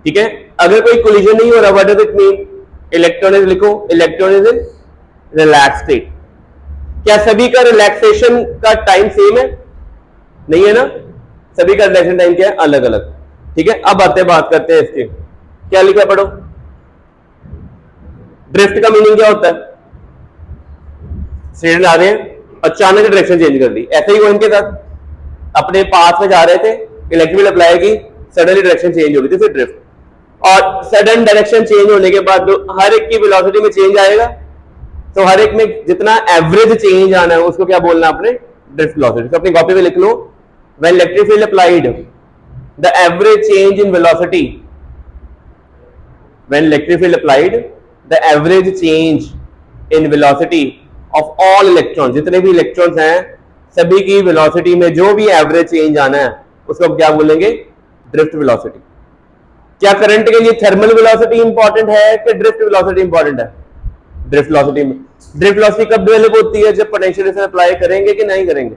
ठीक है, अगर कोई कोलिजन नहीं हो रहा, what does it mean? Electron is, लिखो electron is in relax state. क्या सभी का रिलैक्सेशन का टाइम सेम है? नहीं है ना, सभी का रिलैक्सेशन टाइम क्या है? अलग अलग। ठीक है, अब बात करते हैं इसके। क्या लिखा पढ़ो, ड्रिफ्ट का मीनिंग क्या होता है? स्टूडेंट आ रहे हैं, अचानक डायरेक्शन चेंज कर दी। ऐसे ही वो इनके साथ अपने पाथ में जा रहे थे, इलेक्ट्रिक फील्ड अप्लाई की, सडनली डायरेक्शन चेंज हो गई थी, फिर ड्रिफ्ट। और सडन डायरेक्शन चेंज होने के बाद हर एक की वेलोसिटी में चेंज आएगा, तो हर एक में जितना एवरेज चेंज आना है उसको क्या बोलना आपने? Drift velocity. तो अपनी कॉपी में लिख लो, when electric field applied, the average change in velocity when electric field applied the average change in velocity of all electron, जितने भी इलेक्ट्रॉन्स हैं सभी की वेलोसिटी में जो भी एवरेज चेंज आना है उसको क्या बोलेंगे, ड्रिफ्ट वेलोसिटी। क्या करंट के लिए थर्मल वेलोसिटी इंपॉर्टेंट है कि ड्रिफ्ट वेलोसिटी इंपॉर्टेंट है? ड्रिफ्ट वेलोसिटी में, ड्रिफ्ट वेलोसिटी कब डेवलप होती है, जब पोटेंशियल डिफरेंस अप्लाई करेंगे कि नहीं करेंगे।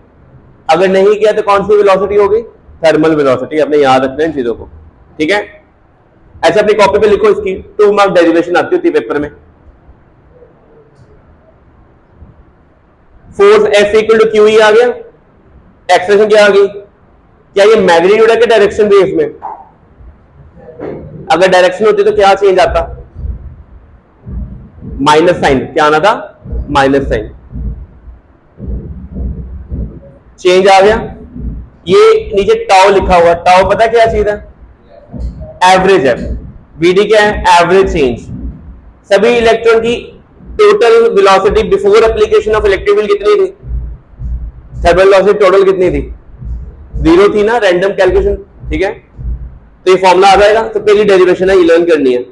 अगर नहीं किया तो कौन सी वेलोसिटी होगी, थर्मल वेलोसिटी। अपने याद रखना इन चीजों को, ठीक है। ऐसे अपनी कॉपी पे लिखो, इसकी 2 मार्क डेरिवेशन आती होती है पेपर में। Force F equal to q आ गया, एक्सेलरेशन क्या आ गई, क्या ये मैग्नीट्यूड है कि डायरेक्शन भी इसमें? अगर डायरेक्शन होती तो क्या चेंज आता, माइनस साइन, क्या आना था, माइनस साइन, चेंज आ गया। ये नीचे टाउ लिखा हुआ, टाउ पता क्या चीज है, एवरेज है। वीडी क्या है, एवरेज चेंज। सभी इलेक्ट्रॉन की total velocity before application of electric field कितनी थी, थर्मल वेलोसिटी टोटल कितनी थी, 0 थी ना, रैंडम कैलकुलेशन, ठीक है। तो ये फॉर्मूला आ जाएगा, तो पहली डेरिवेशन है, ये लर्न करनी है।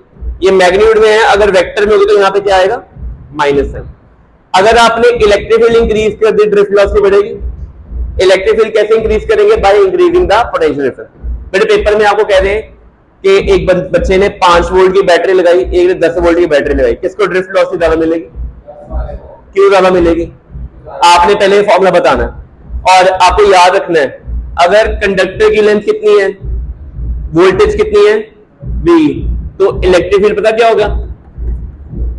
ये मैग्नीट्यूड में है, अगर वेक्टर में होगी तो यहां पे क्या आएगा, माइनस साइन। अगर आपने इलेक्ट्रिक फील्ड इंक्रीज कर दी, ड्रिफ्ट वेलोसिटी बढ़ेगी। इलेक्ट्रिक फील्ड कैसे इंक्रीज करेंगे, by increasing the potential difference. मेरे पेपर में आपको कह दें कि एक बच्चे ने 5 वोल्ट की बैटरी लगाई, एक ने 10 वोल्ट की बैटरी लगाई, किसको ड्रिफ्ट वेलोसिटी ज्यादा मिलेगी, क्यों ज्यादा मिलेगी? आपने पहले फॉर्मूला बताना है और आपको याद रखना है, अगर कंडक्टर की लेंथ कितनी है, वोल्टेज कितनी है, V, तो इलेक्ट्रिक फील्ड पता क्या होगा,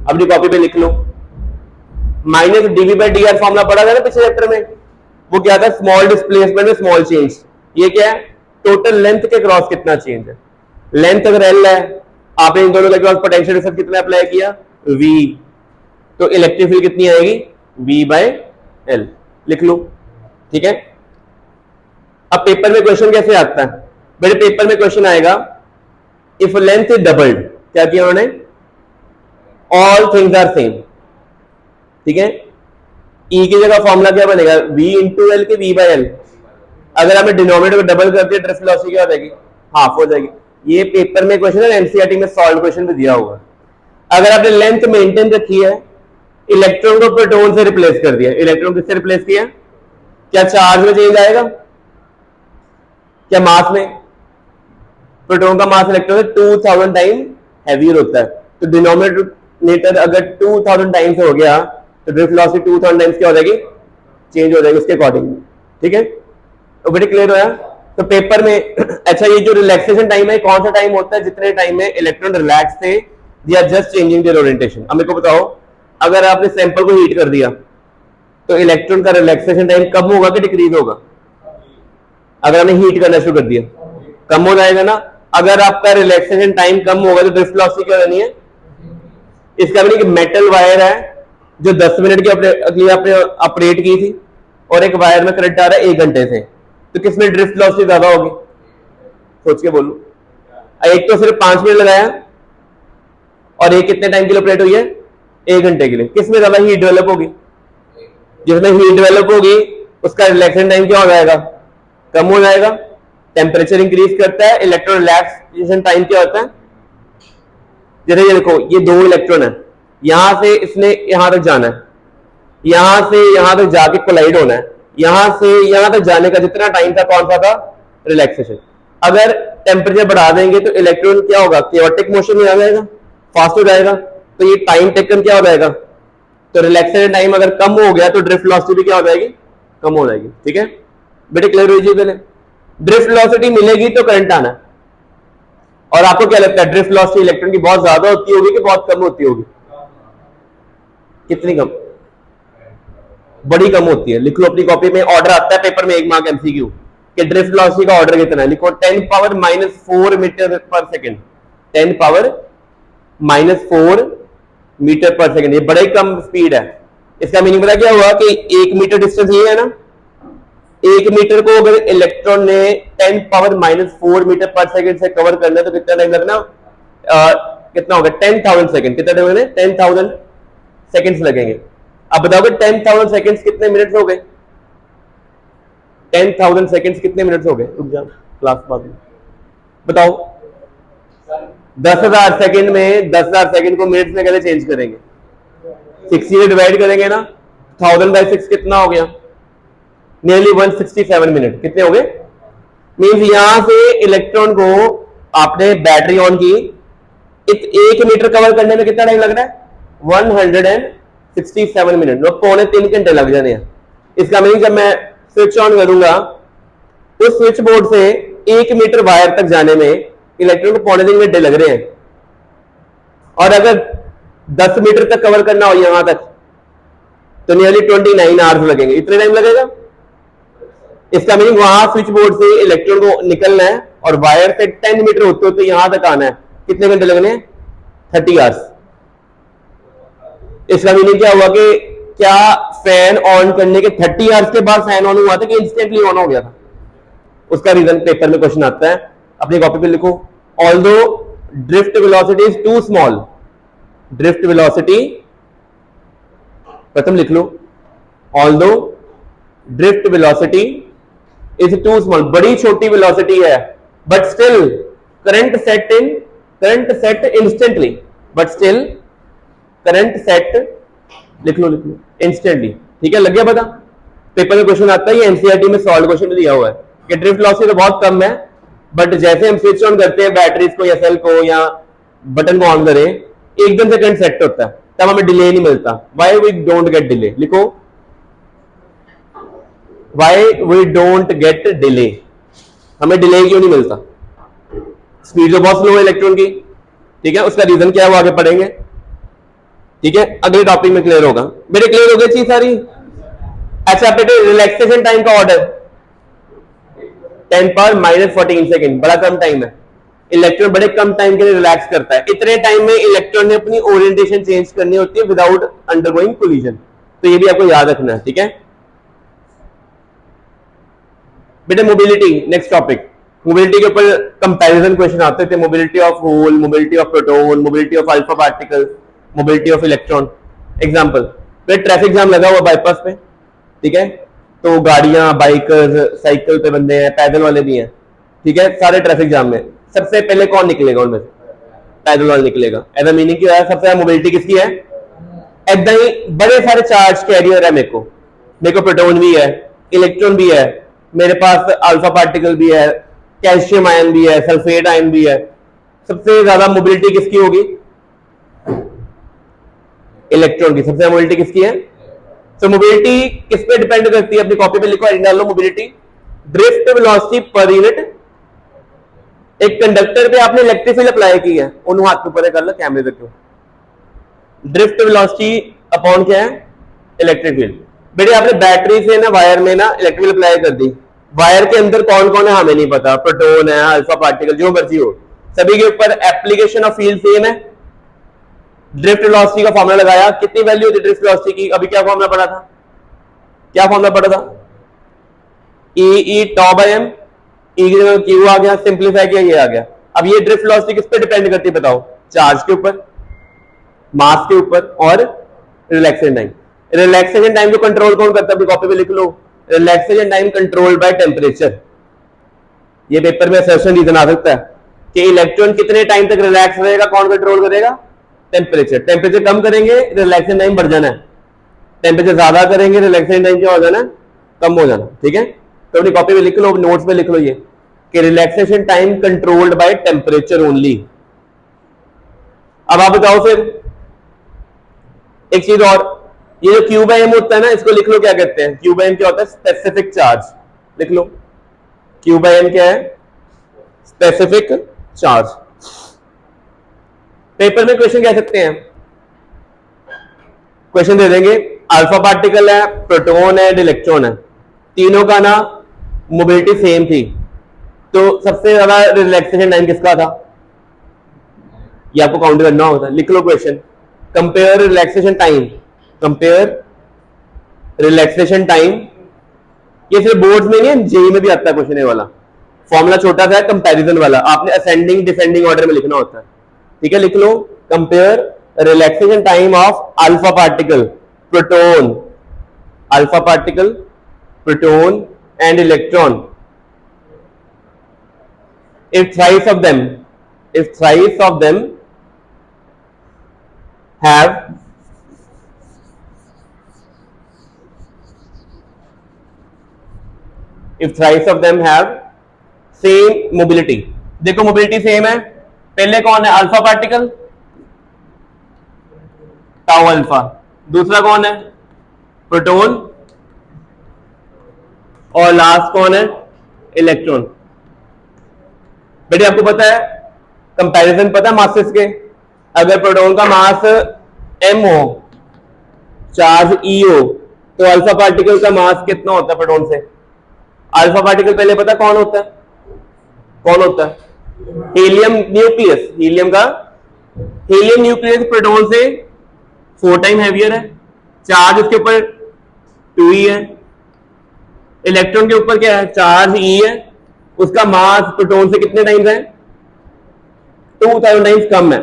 अपनी कॉपी पे लिख लो, माइनस dV/dr फॉर्मूला पढ़ा था ना पिछले चैप्टर में, वो क्या था, स्मॉल डिस्प्लेसमेंट में स्मॉल चेंज। ये क्या है, टोटल लेंथ के क्रॉस कितना चेंज है। लेंथ अगर L है, आपने इन दोनों के क्रॉस पोटेंशियल डिफरेंस कितना अप्लाई किया, V, तो इलेक्ट्रिक फील्ड कितनी आएगी, V/L, लिख लो, ठीक है। अब पेपर में क्वेश्चन कैसे आता है, मेरे पेपर में क्वेश्चन आएगा, इफ लेंथ इज डबल्ड, क्या किया उन्होंने, ऑल थिंग्स आर सेम, ठीक है। E की जगह फॉर्मूला क्या बनेगा, V इंटू एल के V/L। अगर हमें डिनोमिनेटर को डबल कर दिया, ड्रिफ्ट वेलोसिटी क्या हो जाएगी, हाफ हो जाएगी। ये पेपर में क्वेश्चन है, एनसीईआरटी में सॉल्व क्वेश्चन भी दिया होगा। अगर आपने लेंथ मेंटेन रखी है, इलेक्ट्रॉन को प्रोटॉन से रिप्लेस कर दिया, इलेक्ट्रॉन किससे रिप्लेस किया, क्या चार्ज में चेंज आएगा, क्या मास में? प्रोटॉन का मास इलेक्ट्रॉन से 2000 टाइम हैवियर होता है, तो डिनोमिनेटर अगर 2000 टाइम्स हो गया तो ड्रिफ्ट वेलोसिटी 2000 टाइम्स क्या हो जाएगी, चेंज हो जाएगी उसके अकॉर्डिंग, ठीक है। तो बड़ी क्लियर होया। तो पेपर में अच्छा, ये जो रिलैक्सेशन टाइम है कौन सा टाइम होता है, जितने टाइम में इलेक्ट्रॉन रिलैक्स थे, they are just changing their orientation. अब मेरे को बताओ, अगर आपने सैंपल को हीट कर दिया तो इलेक्ट्रॉन का रिलैक्सेशन टाइम कम होगा कि डिक्रीज होगा? अगर हमने हीट करना शुरू कर दिया कम हो जाएगा ना। अगर आपका रिलैक्सेशन टाइम कम होगा तो ड्रिफ्ट वेलोसिटी क्या रहनी है, इसका भी नहीं कि मेटल वायर है जो 10 मिनट की आपने ऑपरेट की थी और एक वायर में करंट आ रहा है 1 घंटे से, तो किसमें ड्रिफ्ट वेलोसिटी ज्यादा होगी, सोच के बोलो। एक तो सिर्फ 5 मिनट लगाया और एक कितने टाइम के लिए ऑपरेट हुई है, 1 घंटे के लिए, किसमें ज्यादा हीट डेवलप होगी, जिसमें हीट डेवलप होगी उसका रिलैक्सेशन टाइम क्या हो जाएगा, कम हो जाएगा। टेम्परेचर इंक्रीज करता है, इलेक्ट्रॉन रिलैक्सेशन टाइम क्या होता है, जैसे ये देखो, ये 2 इलेक्ट्रॉन है, यहां से इसने यहां तक जाना है, यहां से यहां तक जाके कोलाइड होना है, यहां से यहां तक जाने का जितना टाइम था कौन सा था, रिलैक्सेशन। अगर टेम्परेचर बढ़ा देंगे तो इलेक्ट्रॉन क्या होगा, केओटिक मोशन में आ जाएगा, फास्ट हो जाएगा, तो ये टाइम टेकन क्या हो जाएगा, तो रिलैक्सेशन टाइम अगर कम हो गया तो ड्रिफ्ट वेलोसिटी भी क्या हो जाएगी, कम हो जाएगी, ठीक है। बेटे क्लियर हुई जी, पहले ड्रिफ्ट वेलोसिटी मिलेगी तो करंट आना। और आपको क्या लगता है, ड्रिफ्ट वेलोसिटी इलेक्ट्रॉन की बहुत ज्यादा होती होगी कि बहुत कम होती होगी, कितनी कम, बड़ी कम होती है। लिख लो अपनी कॉपी में, ऑर्डर आता है पेपर में 1 मार्क एमसीक्यू कि ड्रिफ्ट वेलोसिटी का ऑर्डर कितना है, लिखो 10 पावर -4 मीटर पर सेकंड, 10 पावर -4 मीटर पर सेकंड, ये बड़ी कम स्पीड है। इसका मीनिंग पता क्या हुआ कि 1 मीटर डिस्टेंस ये है ना, 1 मीटर को अगर इलेक्ट्रॉन ने 10 पावर -4 मीटर पर सेकंड से कवर करना है तो कितना टाइम लगना, कितना होगा, 10,000 सेकंड, कितना टाइम लगेगा, 10,000 सेकंड्स लगेंगे। अब बताओगे 10,000 सेकंड्स कितने मिनट्स हो गए, 10,000 सेकंड्स कितने मिनट्स हो गए, रुक जाओ क्लास बाद में बताओ, 10,000 सेकंड में 10,000 सेकंड को मिनट्स में कैसे चेंज करेंगे? 60 से डिवाइड करेंगे ना, 1000/6 कितना हो गया? Nearly 167 minute. कितने हो गए? मीन्स यहां से इलेक्ट्रॉन को आपने बैटरी ऑन की, 1 मीटर कवर करने में कितना टाइम लग रहा है? 167 मिनट, मतलब 2.25 घंटे लग जाने हैं। इसका मीनिंग जब मैं स्विच ऑन करूंगा उस स्विच बोर्ड से 1 मीटर वायर तक जाने में इलेक्ट्रॉन को 2.25 घंटे लग रहे हैं, और अगर 10 मीटर तक कवर करना हो यहां तक तो नियरली 29 आवर्स लगेंगे। इतने टाइम लगेगा। इसका मीनिंग वहां स्विच बोर्ड से इलेक्ट्रॉन को निकलना है और वायर से 10 मीटर होते होते यहां तक आना है, कितने घंटे लगने हैं? 30 आवर्स। इसका मीनिंग क्या हुआ कि क्या फैन ऑन करने के 30 आवर्स के बाद फैन ऑन हुआ था कि इंस्टेंटली ऑन हो गया था? उसका रीजन पेपर में क्वेश्चन आता है, अपनी कॉपी पे लिखो। Although drift velocity is too small, drift velocity प्रथम लिख लो, although drift velocity is too small, बड़ी छोटी वेलोसिटी है, but still current set instantly, but still current set लिख लो इंस्टेंटली। ठीक है, लग गया पता? पेपर में क्वेश्चन आता है, ये एनसीईआरटी में सॉल्व क्वेश्चन दिया हुआ है कि ड्रिफ्ट वेलोसिटी तो बहुत कम है, बट जैसे हम स्विच ऑन करते हैं बैटरीज को या सेल को या बटन को ऑन करें, एकदम से करंट सेट होता है, तब हमें डिले नहीं मिलता। Why we don't get delay, लिखो why we don't get delay, हमें डिले क्यों नहीं मिलता? स्पीड तो बहुत स्लो है इलेक्ट्रॉन की। ठीक है, उसका रीजन क्या है वो आगे पढ़ेंगे। ठीक है, अगले टॉपिक में क्लियर होगा। मेरे क्लियर हो गई चीज सारी? अच्छा बेटे, रिलैक्सेशन टाइम का ऑर्डर 10⁻⁻14 सेकेंड, बड़ा कम टाइम है। इलेक्ट्रॉन बड़े कम टाइम के लिए रिलैक्स करता है। इतने टाइम में इलेक्ट्रॉन ने अपनी ओरिएंटेशन चेंज करनी होती है विदाउट अंडरगोइंग कोलिजन, तो ये भी आपको याद रखना है। ठीक है बेटे, मोबिलिटी नेक्स्ट टॉपिक। मोबिलिटी के ऊपर कंपैरिजन क्वेश्चन आते थे, mobility of hole, mobility of proton, mobility of alpha particle, mobility of electron. Example, traffic jam लगा हुआ बाईपास पे, ठीक है, तो गाड़ियां, बाइकर्स, साइकिल पे बंदे हैं, पैदल वाले भी हैं, ठीक है, सारे ट्रैफिक जाम में सबसे पहले कौन निकलेगा उनमें? पैदल वाला निकलेगा। ऐसा मीनिंग क्या है? सबसे ज्यादा मोबिलिटी किसकी है? ऐसा ही बड़े सारे चार्ज कैरियर है, मेरे को प्रोटॉन भी है, इलेक्ट्रॉन भी है, मेरे पास अल्फा पार्टिकल भी है, कैल्शियम आयन भी है, सल्फेट आयन भी है। सबसे ज्यादा मोबिलिटी किसकी होगी? इलेक्ट्रॉन की। सबसे ज्यादा मोबिलिटी किसकी है? तो मोबिलिटी किस पे डिपेंड करती है? अपनी कॉपी पे लिखो, डाल लो mobility, drift velocity per unit. एक कंडक्टर पे आपने इलेक्ट्रिक फील्ड अप्लाई की है, उन हाथ पे ऊपर कर लो, कैमरे देखो, ड्रिफ्ट वेलोसिटी अपॉन क्या है? Electric field. बेटे आपने बैटरी से ना वायर में ना इलेक्ट्रिक फील्ड अप्लाई कर दी, वायर के अंदर कौन कौन है हमें नहीं पता, प्रोटॉन है, अल्फा पार्टिकल, जो मर्जी हो, सभी के ऊपर एप्लीकेशन ऑफ फील्ड सेम है। ड्रिफ्ट वेलोसिटी का फॉर्मूला लगाया, कितनी वैल्यू होती है ड्रिफ्ट वेलोसिटी की? अभी क्या फॉर्मूला पढ़ा था? क्या फॉर्मूला पढ़ा था? ई टॉ बाय एम, ई की जगह क्यू आ गया, सिंप्लीफाई किया, ये आ गया। अब ये ड्रिफ्ट वेलोसिटी किस पे डिपेंड करती है बताओ? चार्ज के ऊपर, मास के ऊपर, और रिलैक्सेशन टाइम। रिलैक्सेशन टाइम को कंट्रोल कौन करता है? अपनी कॉपी पे लिख लो, relaxation time control by temperature. ये पेपर में असर्शन रीजन आ सकता है कि इलेक्ट्रॉन कितने टाइम तक रिलैक्स रहेगा, कौन कंट्रोल करेगा? टेम्परेचर। टेम्परेचर कम करेंगे रिलैक्सेशन टाइम बढ़ जाना है, टेम्परेचर ज्यादा करेंगे रिलैक्सेशन टाइम क्या हो जाना? कम हो जाना। ठीक है, तो अपनी कॉपी में लिख लो, नोट्स में लिख लो ये कि relaxation time controlled by temperature only. अब आप बताओ फिर एक चीज और, ये जो क्यू बाय एम होता है ना, इसको लिख लो क्या कहते हैं? क्यू बाय एम क्या होता है? Specific charge. लिख लो, क्यू बाय एम क्या है? Specific charge. पेपर में क्वेश्चन कह सकते हैं, क्वेश्चन दे देंगे, अल्फा पार्टिकल है, प्रोटॉन है, इलेक्ट्रॉन है, तीनों का ना मोबिलिटी सेम थी, तो सबसे ज्यादा रिलैक्सेशन टाइम किसका था? ये आपको काउंट करना होता है। लिख लो question, compare relaxation time, compare relaxation time. ये सिर्फ बोर्ड में नहीं है, जेई में भी आता है क्वेश्चन ये वाला। फॉर्मूला छोटा सा है कंपैरिजन वाला, आपने असेंडिंग डिसेंडिंग ऑर्डर में लिखना होता है। ठीक है, लिख लो, compare relaxation time of alpha particle, proton, alpha particle, proton and electron, if thrice of them if thrice of them have same mobility. देखो मोबिलिटी सेम है, पहले कौन है अल्फा पार्टिकल टाउ अल्फा, दूसरा कौन है प्रोटॉन, और लास्ट कौन है इलेक्ट्रॉन। बेटे आपको पता है कंपैरिजन पता है मासेस के, अगर प्रोटॉन का मास m हो, चार्ज E हो, तो अल्फा पार्टिकल का मास कितना होता है प्रोटॉन से। अल्फा पार्टिकल पहले पता कौन होता है, कौन होता है helium nucleus. Helium nucleus proton से 4 टाइम हैवियर है, चार्ज उसके ऊपर 2e है, इलेक्ट्रॉन के ऊपर क्या है चार्ज E है, उसका मास प्रोटॉन से कितने टाइम्स है 2000 टाइम्स कम है।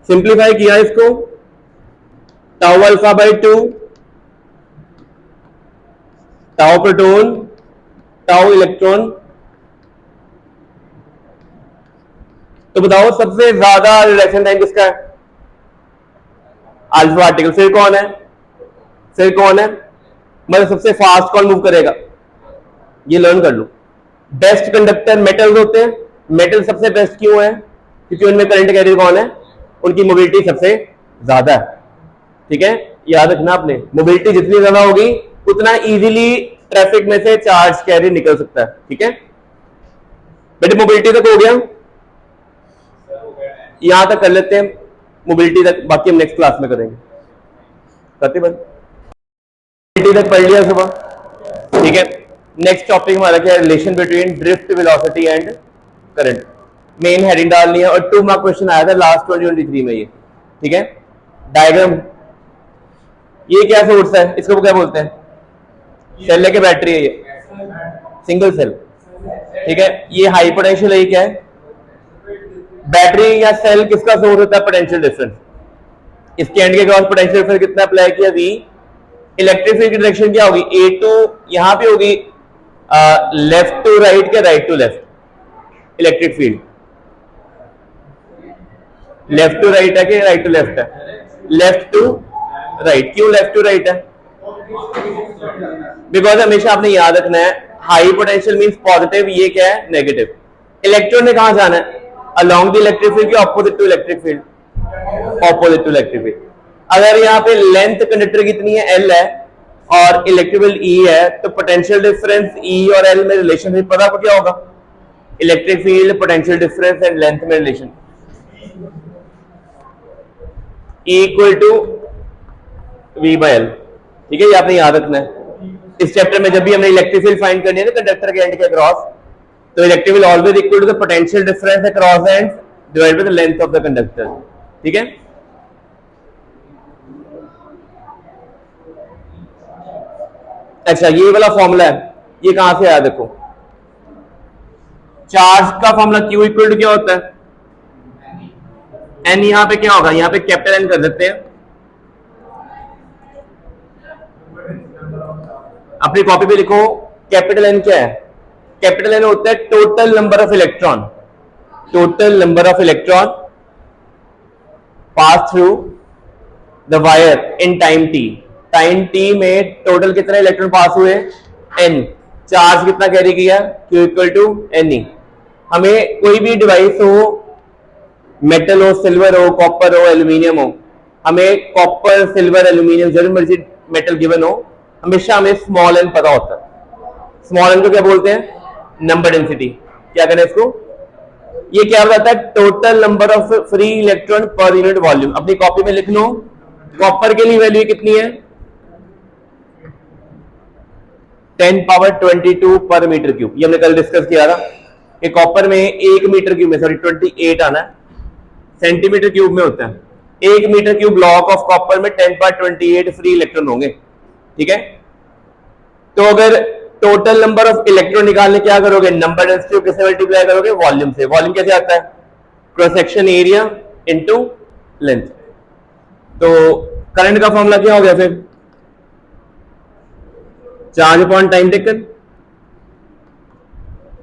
सिंप्लीफाई किया इसको, tau alpha by 2, tau proton, tau electron. तो बताओ सबसे ज्यादा रिडक्शन टाइम किसका है अल्फा पार्टिकल। फिर कौन है मतलब सबसे फास्ट कौन मूव करेगा, ये लर्न कर लो। बेस्ट कंडक्टर मेटल्स होते हैं, मेटल सबसे बेस्ट क्यों है क्योंकि उनमें करंट कैरियर कौन है, उनकी मोबिलिटी सबसे ज्यादा है। ठीक है, याद रखना आपने, मोबिलिटी जितनी ज्यादा होगी उतना इजीली ट्रैफिक में से चार्ज कैरियर निकल सकता है। ठीक है बेटे, मोबिलिटी तक हो गया, यहां तक कर लेते हैं मोबिलिटी तक, बाकी हम नेक्स्ट क्लास में करेंगे। करते बंद, मोबिलिटी तक पढ़ लिया सुबह। ठीक है, नेक्स्ट टॉपिक हमारा क्या है, relation between drift velocity and current. Main heading डालनी है और 2 मार्क क्वेश्चन आया था लास्ट 2023 में ये। ठीक है, डायग्राम, ये क्या सोर्स है, इसको क्या बोलते हैं, सेल लेके बैटरी है ये, सिंगल सेल। ठीक है, ये हाई पोटेंशियल है, ये क्या है बैटरी या सेल, किसका सोर्स होता है पोटेंशियल डिफरेंस। इसके एंड के क्रॉस पोटेंशियल डिफरेंस कितना अप्लाई किया V, इलेक्ट्रिक फील्ड की डायरेक्शन क्या होगी A टू, यहां पे होगी लेफ्ट टू राइट क्या right to left, electric field left to right है कि राइट टू लेफ्ट है, लेफ्ट टू राइट। क्यों लेफ्ट टू राइट है, बिकॉज हमेशा आपने याद रखना है हाई पोटेंशियल मींस पॉजिटिव, ये क्या है नेगेटिव। इलेक्ट्रॉन ने कहां जाना है अलोंग द इलेक्ट्रिक फील्ड के opposite to electric field, opposite to electric field. अगर यहाँ पे लेंथ कंडक्टर कितनी है L है और इलेक्ट्रिक फील्ड E है, तो पोटेंशियल डिफरेंस E और L में रिलेशनशिप पता आपको क्या होगा, electric field potential difference and length में relation equal to V by L। ठीक है, ये आपने याद रखना है। इस चैप्टर में जब भी हमने इलेक्ट्रिक फील्ड फाइंड करनी है ना कंडक्टर के एंड के अक्रॉस, तो electric field always equal to the potential difference across end divided by the length of the conductor. ठीक है, अच्छा ये वाला फॉर्मूला है, ये कहां से आया देखो, चार्ज का फॉर्मूला Q इक्वल टू क्या होता है N, यहां पे क्या होगा, यहां पे कैपिटल N कर देते हैं। अपनी कॉपी पे लिखो कैपिटल N क्या है, कैपिटल N होता है total number of electron, total number of electron pass through the wire in time t। Time t में टोटल कितने इलेक्ट्रॉन पास हुए n, चार्ज कितना कैरी किया Q इक्वल टू Ne। हमें कोई भी डिवाइस हो, मेटल हो, सिल्वर हो, कॉपर हो, एल्यूमिनियम हो, हमें कॉपर सिल्वर एल्यूमिनियम जो मर्जी मेटल गिवन हो, हमेशा हमें स्मॉल n पता होता है। स्मॉल n को क्या बोलते हैं नंबर डेंसिटी। क्या करें इसको, ये क्या बताता है total number of free electron per unit volume. अपनी कॉपी में लिख लो, कॉपर के लिए वैल्यू कितनी है 10 पावर 22 पर मीटर क्यूब। ये हमने कल डिस्कस किया था कि कॉपर में 1 मीटर क्यूब में, सॉरी 28 आना है, सेंटीमीटर क्यूब में होता है। 1 metre cube block of copper में 10 पावर 28 फ्री इलेक्ट्रॉन होंगे। ठीक है, तो अगर टोटल नंबर ऑफ इलेक्ट्रॉन निकालने क्या करोगे, नंबर डेंसिटी को किससे मल्टीप्लाई करोगे, वॉल्यूम से। वॉल्यूम कैसे आता है, cross section area into length. तो करंट का फॉर्मूला क्या हो गया फिर, charge upon time taken.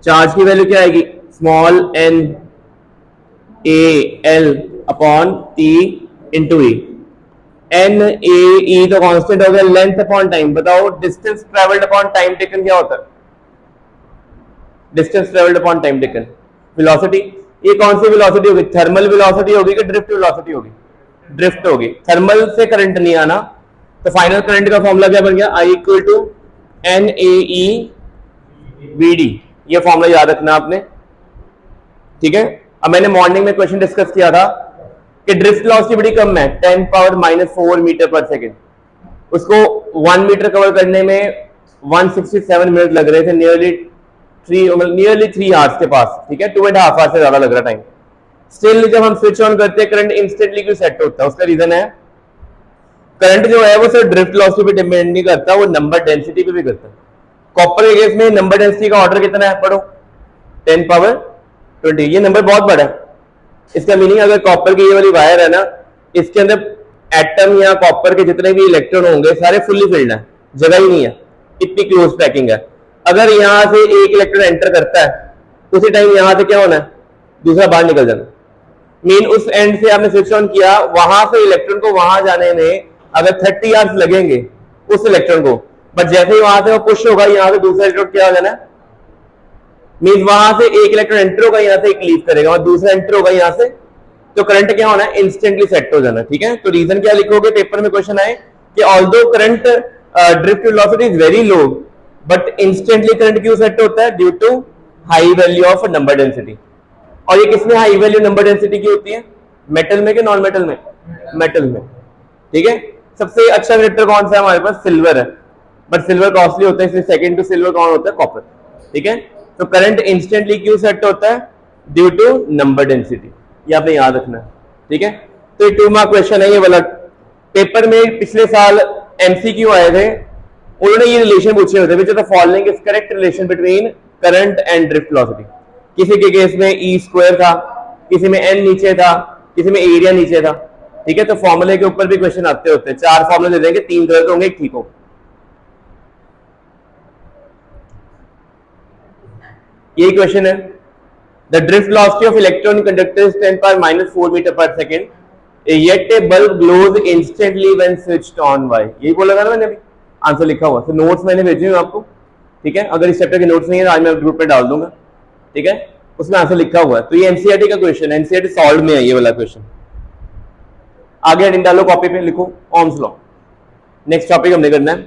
Charge की वैल्यू क्या आएगी small n A L upon T into E. N A E तो कांस्टेंट हो गया, लेंथ अपॉन टाइम। बताओ distance travelled upon time taken क्या होता है? Distance travelled upon time taken velocity. ये कौन सी वेलोसिटी होगी? थर्मल वेलोसिटी होगी कि ड्रिफ्ट वेलोसिटी होगी? ड्रिफ्ट होगी। थर्मल से करंट नहीं आना, तो फाइनल करंट का फॉर्मूला क्या बन गया? I equal to N A E V D. ये फॉर्मूला याद रखना आपने, ठीक है। अब मैंने मॉर्निंग में क्वेश्चन डिस्कस किया था कि ड्रिफ्ट वेलोसिटी बड़ी कम है, 10⁻⁴ मीटर पर सेकेंड। उसको 1 मीटर कवर करने में 167 मिनट लग रहे थे, नियरली 3 आवर्स के पास, ठीक है। 2.5 आवर्स से ज्यादा लग रहा टाइम। स्टिल जब हम स्विच ऑन करते हैं करंट इंस्टेंटली क्यों सेट होता है? उसका रीजन है करंट जो है वो सिर्फ ड्रिफ्ट वेलोसिटी पे डिपेंड नहीं करता, वो नंबर डेंसिटी पे भी करता है। कॉपर के केस में नंबर डेंसिटी का ऑर्डर कितना है? पढ़ो 10⁻20। ये नंबर बहुत बड़ा है। इसका मीनिंग अगर कॉपर की ये वाली वायर है ना, इसके अंदर एटम या कॉपर के जितने भी इलेक्ट्रॉन होंगे सारे फुल्ली फिल्ड है, जगह ही नहीं है, इतनी क्लोज पैकिंग है। अगर यहां से एक इलेक्ट्रॉन एंटर करता है उसी टाइम यहां से क्या होना है? दूसरा बाहर निकल जाना। मीन उस एंड से आपने स्विच ऑन किया, वहां से इलेक्ट्रॉन को वहां जाने में अगर 30 आवर्स लगेंगे उस इलेक्ट्रॉन को, बट जैसे ही वहां से वो पुश होगा यहां से दूसरा इलेक्ट्रॉन क्या हो जाना है? मीन वहां से एक इलेक्ट्रॉन एंटर होगा, यहां से एक लीव करेगा और दूसरा एंटर होगा यहां से, तो करंट क्या होना है? इंस्टेंटली सेट हो जाना, ठीक है। तो रीजन क्या लिखोगे पेपर में क्वेश्चन आए कि although current drift velocity is very low but instantly current क्यों सेट होता है? Due to high value of number density. और ये किसमें हाई वैल्यू नंबर डेंसिटी की होती है? मेटल में कि नॉन मेटल में? मेटल में, ठीक है। सबसे अच्छा रिएक्टर कौन सा है हमारे पास? सिल्वर है, बट सिल्वर कॉस्टली होता है, इसलिए सेकंड टू सिल्वर कौन होता है? कॉपर, ठीक है। तो करंट इंस्टेंटली क्यों सेट होता है? Due to number density. ये आपने याद रखना है, ठीक है। तो ये 2 मार्क क्वेश्चन है ये वाला। पेपर में पिछले साल एमसीक्यू आए थे, उन्होंने ये रिलेशन पूछे होते which the following is correct relation between current and drift velocity. किसी के केस में ई स्क्वायर था, किसी में एन नीचे था, किसी में एरिया नीचे था, ठीक है। तो फॉर्मूले के ऊपर भी क्वेश्चन आते होते हैं। 4 फॉर्मूले दे देंगे, 3 गलत होंगे, 1 ठीक हो। यही क्वेश्चन है। The drift velocity of electron in conductor is 10⁻⁴ metre per second, yet a bulb glows instantly when switched on by. यही बोला था ना मैंने अभी, आंसर लिखा हुआ। तो नोट्स मैंने भेजे हुए आपको, ठीक है। अगर इस चैप्टर के नोट्स नहीं है आज मैं ग्रुप में डाल दूंगा, ठीक है। उसमें आंसर लिखा हुआ है। तो ये एनसीईआरटी का क्वेश्चन है, एनसीईआरटी सॉल्व में है ये वाला क्वेश्चन। आगे हेडिंग डालो, कॉपी पे लिखो ओम्स लॉ। नेक्स्ट टॉपिक हमने करना है।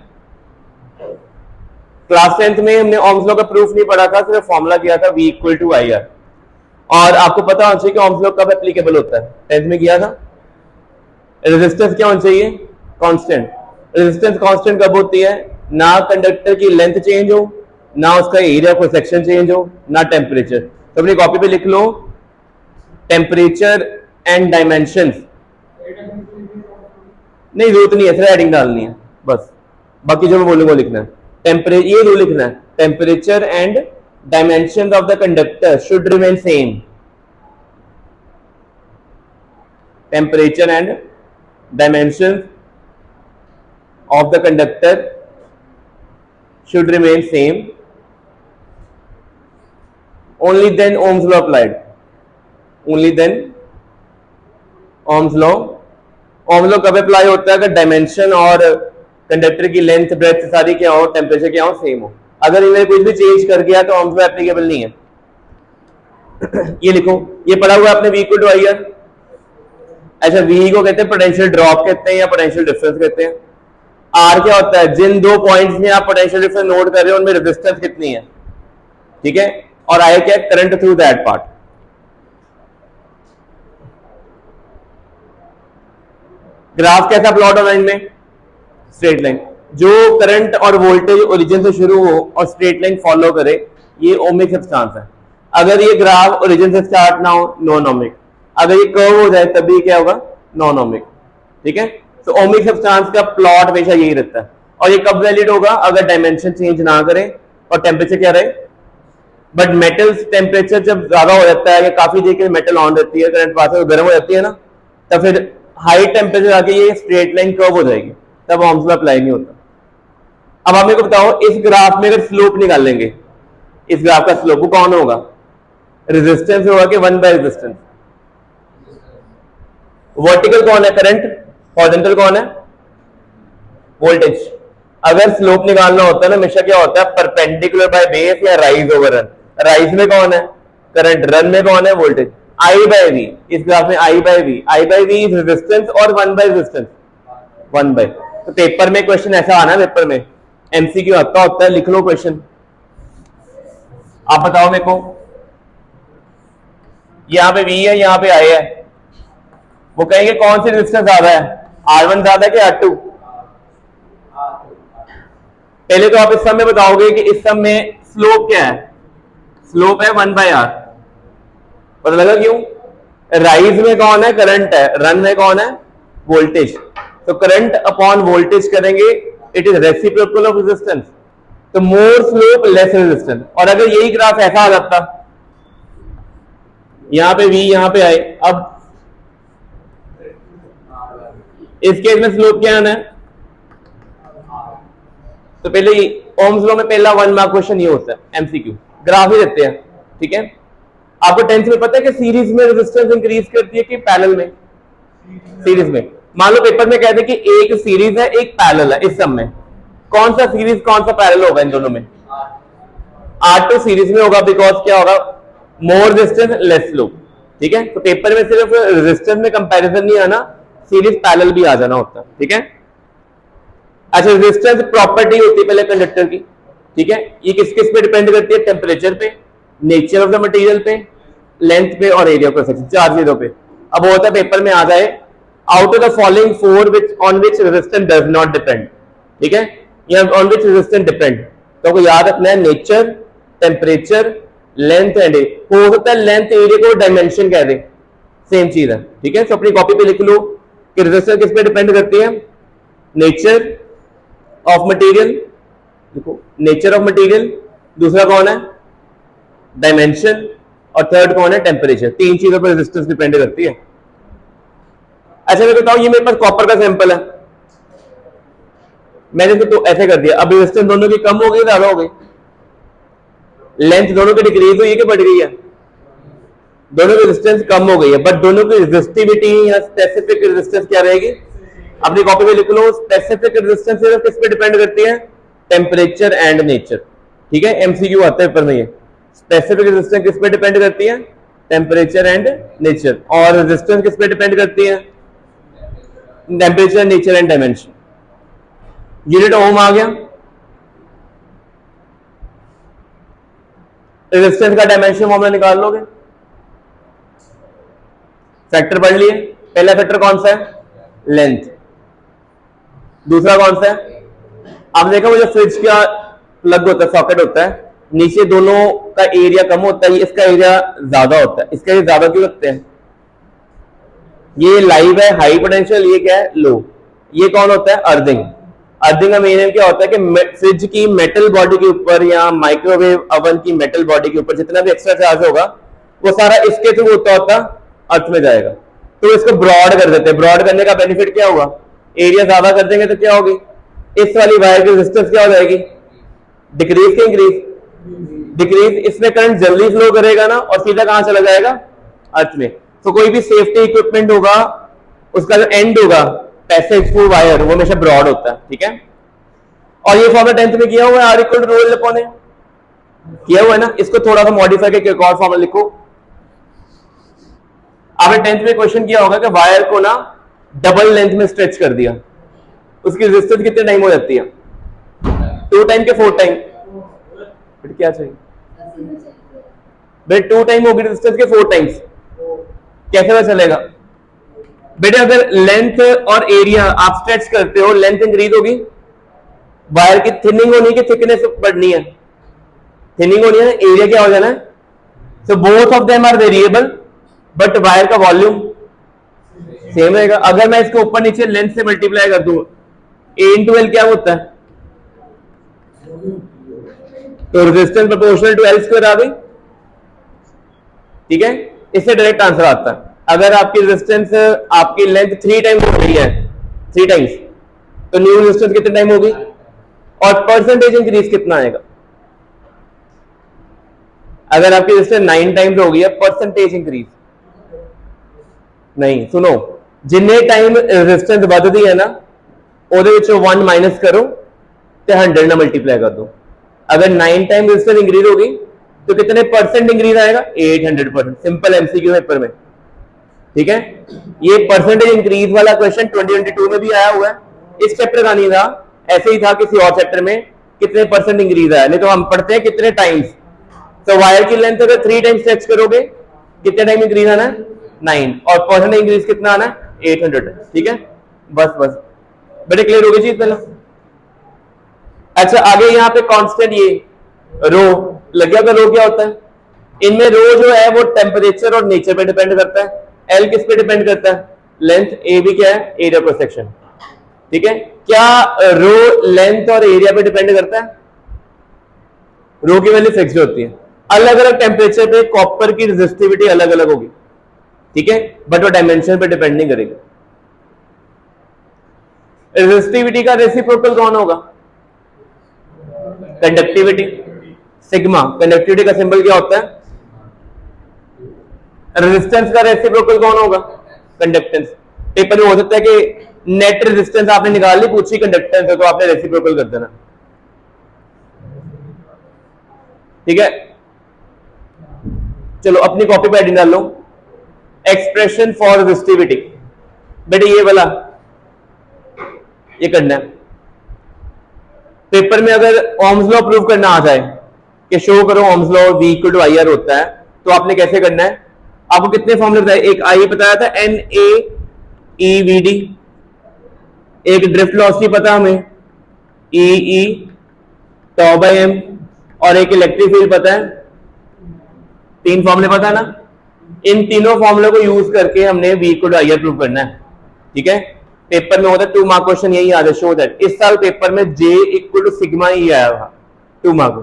क्लास 10th में हमने ओम्स लॉ का प्रूफ नहीं पढ़ा था, सिर्फ फॉर्मूला किया था V equal to I R. और आपको पता होना चाहिए कि ओम्स लॉ कब एप्लीकेबल होता है? 10th में किया था। रेजिस्टेंस क्या होना चाहिए? कांस्टेंट। रेजिस्टेंस कांस्टेंट कब होती है? ना कंडक्टर की लेंथ चेंज हो, ना उसका एरिया को सेक्शन चेंज हो, ना टेम्परेचर। तो अपनी कॉपी पे लिख लो टेम्परेचर एंड डायमेंशंस। नहीं जरूरत नहीं है, सिर्फ हेडिंग डालनी है बस, बाकी जो मैं बोलूंगा लिखना है। टेम्परेचर ये रूल लिखना है, temperature and dimension of the conductor should remain same. Temperature and dimension of the conductor should remain same, only then Ohm's law applied, only then Ohm's law। Ohm's law कब अप्लाई होता है? अगर डायमेंशन और कंडक्टर की लेंथ ब्रेथ सारी क्या हो, टेम्परेचर क्या हो, सेम हो। अगर इन्हें कुछ भी चेंज कर गया तो Ohm's law एप्लीकेबल नहीं है। ये लिखो, ये पढ़ा हुआ आपने V equal to I R. अच्छा, V को कहते हैं पोटेंशियल ड्रॉप कहते हैं या पोटेंशियल डिफरेंस कहते हैं। आर क्या होता है? जिन 2 पॉइंट्स में आप पोटेंशियल डिफरेंस नोट कर रहे हो उनमें रेजिस्टेंस कितनी है, ठीक है। और आई क्या? Current through that part. Graph कैसा प्लॉट होना इनमें? Straight line. जो करंट और वोल्टेज ओरिजिन से शुरू हो और स्ट्रेट लाइन फॉलो करे, ये ओमिक सब्सटेंस है। अगर ये ग्राफ ओरिजिन से स्टार्ट ना हो, नॉन ओमिक। अगर ये कर्व हो जाए तभी क्या होगा? नॉन ओमिक, ठीक है। तो ओमिक सब्सटेंस का प्लॉट हमेशा यही रहता है। और ये कब वैलिड होगा? अगर डायमेंशन चेंज ना करे और टेम्परेचर क्या रहे। बट मेटल्स टेम्परेचर जब ज्यादा हो जाता है, काफी देर के मेटल ऑन रहती है, करंट पास हो, गर्म हो जाती है ना, तब फिर हाई टेम्परेचर आके ये स्ट्रेट लाइन कर्व हो जाएगी, तब ओम्स लॉ अप्लाई नहीं होता। अब आप मेरे को बताओ, इस ग्राफ में अगर स्लोप निकाल लेंगे, इस ग्राफ का स्लोप कौन होगा? रेजिस्टेंस होगा कि 1 बाय रेजिस्टेंस? वर्टिकल कौन है? करंट। हॉरिजॉन्टल कौन है? वोल्टेज। अगर स्लोप निकालना होता है ना, हमेशा क्या होता है? परपेंडिकुलर बाय बेस या राइज ओवर रन। राइज में कौन है? करंट। रन में कौन है? वोल्टेज। आई बाय वी, इस ग्राफ में I by V, I by V is resistance और one by resistance, one by. तो पेपर में क्वेश्चन ऐसा आना, पेपर में एमसीक्यू आता होता है, लिख लो क्वेश्चन। आप बताओ मेरे को, यहाँ पे वी है, यहाँ पे आई है, वो कहेंगे कौन सी रेजिस्टेंस ज्यादा है? R1 ज्यादा है कि R2? पहले तो आप इस सब में बताओगे कि इस सब में स्लोप क्या है? स्लोप है 1/r। पता लगा क्यों? राइज में कौन है? करंट है। रन में कौन है? वोल्टेज। तो करंट अपॉन वोल्टेज करेंगे, it is reciprocal of resistance. तो मोर स्लोप लेस रेजिस्टेंस। और अगर यही ग्राफ ऐसा आ जाता, यहां पे V यहां पे आए, अब इस केस में स्लोप क्या आना है? तो पहले ओम्स लॉ में पहला 1 मार्क क्वेश्चन ये होता है, एमसीक्यू ग्राफ ही देते हैं, ठीक है। आपको 10th में पता है कि सीरीज में रेजिस्टेंस इंक्रीज करती है कि पैरेलल में? सीरीज में। मान लो पेपर में कहते हैं कि एक सीरीज है एक पैरेलल है, इस सब में कौन सा सीरीज कौन सा पैरेलल होगा? इन दोनों में R2 सीरीज में होगा, बिकॉज क्या होगा? मोर रेजिस्टेंस लेस स्लोप, ठीक है। तो पेपर में सिर्फ रेजिस्टेंस में कंपैरिजन नहीं आना, सीरीज पैरेलल भी आ जाना होता है, ठीक है। अच्छा, रेजिस्टेंस प्रॉपर्टी होती है पहले कंडक्टर की, ठीक है। ये किस किस पे डिपेंड करती है? टेम्परेचर पे, नेचर ऑफ द मटेरियल पे, लेंथ पे और एरिया क्रॉस सेक्शन, 4 चीजों पे। अब होता है पेपर में आ जाए, out of the following 4 which on which resistance does not depend, ठीक है, या ऑन विच रेजिस्टेंस डिपेंड। तो आपको याद रखना है nature, temperature, length and area. हो सकता है लेंथ एरिया को डायमेंशन कह दे, सेम चीज है, ठीक है। तो अपनी कॉपी पे लिख लो कि रेजिस्टेंस किस पे डिपेंड करती है? नेचर ऑफ मटेरियल, देखो नेचर ऑफ मटेरियल, दूसरा कौन है? डायमेंशन, और थर्ड कौन है? टेम्परेचर। 3 चीजों पर रेजिस्टेंस डिपेंड करती है। अच्छा मैं बताऊं, ये मेरे पास कॉपर का सैंपल है, मैंने तो ऐसे कर दिया। अब रेजिस्टेंस दोनों की कम हो गई, ज्यादा हो गई? लेंथ दोनों की डिक्रीज हुई है कि बढ़ गई है? दोनों की रेजिस्टेंस कम हो गई है, बट दोनों की रेजिस्टिविटी या स्पेसिफिक रेजिस्टेंस क्या रहेगी? अपनी कॉपी में लिख लो, स्पेसिफिक रेजिस्टेंस सिर्फ किस पे डिपेंड करती है? टेम्परेचर एंड नेचर, ठीक है। एमसीक्यू आता है पेपर में ये, स्पेसिफिक रेजिस्टेंस किस पे डिपेंड करती है? Temperature and nature. और रेजिस्टेंस किस पे डिपेंड करती है? Temperature, nature and dimension. Unit ohm आ गया। रेजिस्टेंस का डायमेंशन फॉर्मूला निकाल लोगे, फैक्टर पढ़ लिए। पहला फैक्टर कौन सा है? लेंथ। दूसरा कौन सा है? आप देखो वो जो फ्रिज का प्लग होता है, सॉकेट होता है, नीचे दोनों का एरिया कम होता है, इसका एरिया ज्यादा होता है। इसका एरिया ज्यादा क्यों रखते हैं? ये लाइव है, हाई पोटेंशियल, ये क्या है? लो। ये कौन होता है? अर्थिंग। अर्थिंग का मेन एम क्या होता है कि फ्रिज की मेटल बॉडी के ऊपर या माइक्रोवेव ओवन की मेटल बॉडी के ऊपर जितना भी एक्स्ट्रा चार्ज होगा वो सारा इसके थ्रू होता अर्थ में जाएगा। तो इसको ब्रॉड कर देते हैं। ब्रॉड करने का बेनिफिट क्या होगा? एरिया ज्यादा कर देंगे तो क्या होगी? इस वाली वायर की रेजिस्टेंस क्या हो जाएगी? डिक्रीज की इंक्रीज? डिक्रीज। इसमें करंट जल्दी फ्लो करेगा ना, और सीधा कहां चला जाएगा? अर्थ में। तो कोई भी सेफ्टी इक्विपमेंट होगा, उसका जो एंड होगा पैसेज थ्रू वायर, वो हमेशा ब्रॉड होता है, ठीक है। और ये फॉर्मूला 10th में किया हुआ है, R equal to rho L upon A, किया हुआ है ना। इसको थोड़ा सा मॉडिफाई करके एक और फॉर्मूला लिखो। आपने 10th में क्वेश्चन किया होगा कि वायर को ना डबल लेंथ में स्ट्रेच कर दिया, उसकी रेजिस्टेंस कितने टाइम हो जाती है? 2 टाइम के 4 टाइम? बट क्या चाहिए बेटे? 2 टाइम होगी रेजिस्टेंस के 4 टाइम्स, कैसे पता चलेगा बेटे? अगर लेंथ और एरिया आप स्ट्रेच करते हो, लेंथ इंक्रीज होगी, वायर की थिनिंग होनी कि थिकनेस बढ़नी है? थिनिंग होनी है, एरिया क्या हो जाना है? So both of them are variable, but wire का वॉल्यूम सेम रहेगा। अगर मैं इसको ऊपर नीचे लेंथ से मल्टीप्लाई कर दूं, ए इंटू एल क्या होता है? तो resistance proportional to L square आ गई, ठीक है। इससे डायरेक्ट आंसर आता है। अगर आपकी रेजिस्टेंस, आपकी लेंथ 3 टाइम्स हो रही है, 3 टाइम्स, तो न्यू रेजिस्टेंस कितने टाइम होगी? और परसेंटेज इंक्रीज कितना आएगा? अगर आपकी रेजिस्टेंस 9 टाइम्स हो गई है, परसेंटेज इंक्रीज नहीं, सुनो, जिन्ने टाइम रेजिस्टेंस बढ़ती है ना ਉਹਦੇ ਵਿੱਚੋਂ 1 माइनस करो तो 100 ना मल्टीप्लाई कर दो। अगर 9 टाइम रेजिस्टेंस इंक्रीज होगी तो कितने परसेंट इंक्रीज आएगा? 800%। सिंपल एमसीक्यू पेपर में, ठीक है। ये परसेंटेज इंक्रीज वाला क्वेश्चन 2022 में भी आया हुआ है। इस चैप्टर का नहीं था, ऐसे ही था किसी और चैप्टर में, कितने परसेंट इंक्रीज आया। नहीं तो हम पढ़ते हैं कितने टाइम्स। तो वायर की लेंथ अगर 3 टाइम्स स्ट्रेच करोगे कितने टाइम इंक्रीज आना है? 9, और परसेंट इंक्रीज कितना आना है? 800। ठीक है, बस बस बड़े क्लियर हो गई चीज पहले। अच्छा, आगे यहाँ पे कांस्टेंट ये रो लग गया था। रो क्या होता है? इनमें रो जो है वो टेम्परेचर और नेचर पे डिपेंड करता है। एल किस पे डिपेंड करता है? लेंथ। ए भी क्या है? Area cross section. ठीक है, क्या रो लेंथ और एरिया पे डिपेंड करता है? रो की वैल्यू फिक्स्ड होती है। अलग अलग टेम्परेचर पे कॉपर की रेजिस्टिविटी अलग अलग होगी, ठीक है, बट वो डायमेंशन पे डिपेंड नहीं करेगी। रेजिस्टिविटी का रेसिप्रोकल कौन होगा? कंडक्टिविटी। सिग्मा। कंडक्टिविटी का सिंबल क्या होता है? रेजिस्टेंस का रेसिप्रोकल कौन होगा? कंडक्टेंस। पेपर में हो सकता है कि नेट रेजिस्टेंस आपने निकाल ली, पूछी कंडक्टेंस है तो आपने रेसिप्रोकल कर देना, ठीक है। चलो अपनी कॉपी पे हेडिंग डाल लो, एक्सप्रेशन फॉर रेजिस्टिविटी। बेटे ये वाला ये करना है। पेपर में अगर ओम्स लॉ प्रूव करना आ जाए कि शो करो Ohm's law V equal to IR होता है, तो आपने कैसे करना है? आपको कितने फॉर्मूले बताए? एक आई बताया था NaEVD, एक ड्रिफ्ट वेलोसिटी पता हमें EE tau by m, और एक इलेक्ट्रिक फील्ड पता है। 3 फॉर्मूले पता है ना? इन तीनों फॉर्मूले को यूज करके हमने V equal to IR prove करना है, ठीक है। पेपर में होता है 2 मार्क क्वेश्चन यही याद है, शो दैट। इस साल पेपर में J इक्वल टू सिग्मा ही आया था 2 मार्क,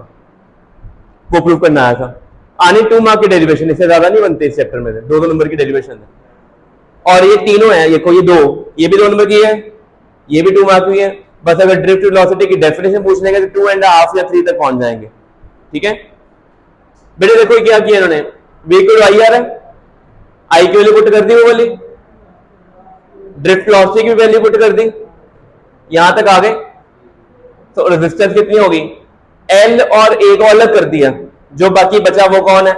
वो प्रूव करना आया था। आने 2 मार्क की डेरिवेशन, इससे ज्यादा नहीं बनते इस चैप्टर में, 2 नंबर की डेरिवेशन है। और ये तीनों है, ये कोई 2, ये भी 2 नंबर की है, ये भी 2 मार्क की है। बस अगर ड्रिफ्ट वेलोसिटी की डेफिनेशन पूछ लेंगे तो 2.5 या 3 तक पहुंच जाएंगे, ठीक है। बेटे देखो क्या किया इन्होंने, V इक्वल टू IR है, आई की वैल्यू पुट कर दी, वो वाली ड्रिफ्ट वेलोसिटी की वैल्यू पुट कर दी, यहां तक आ गए। तो रेजिस्टेंस कितनी होगी? L और A को अलग कर दिया, जो बाकी बचा वो कौन है?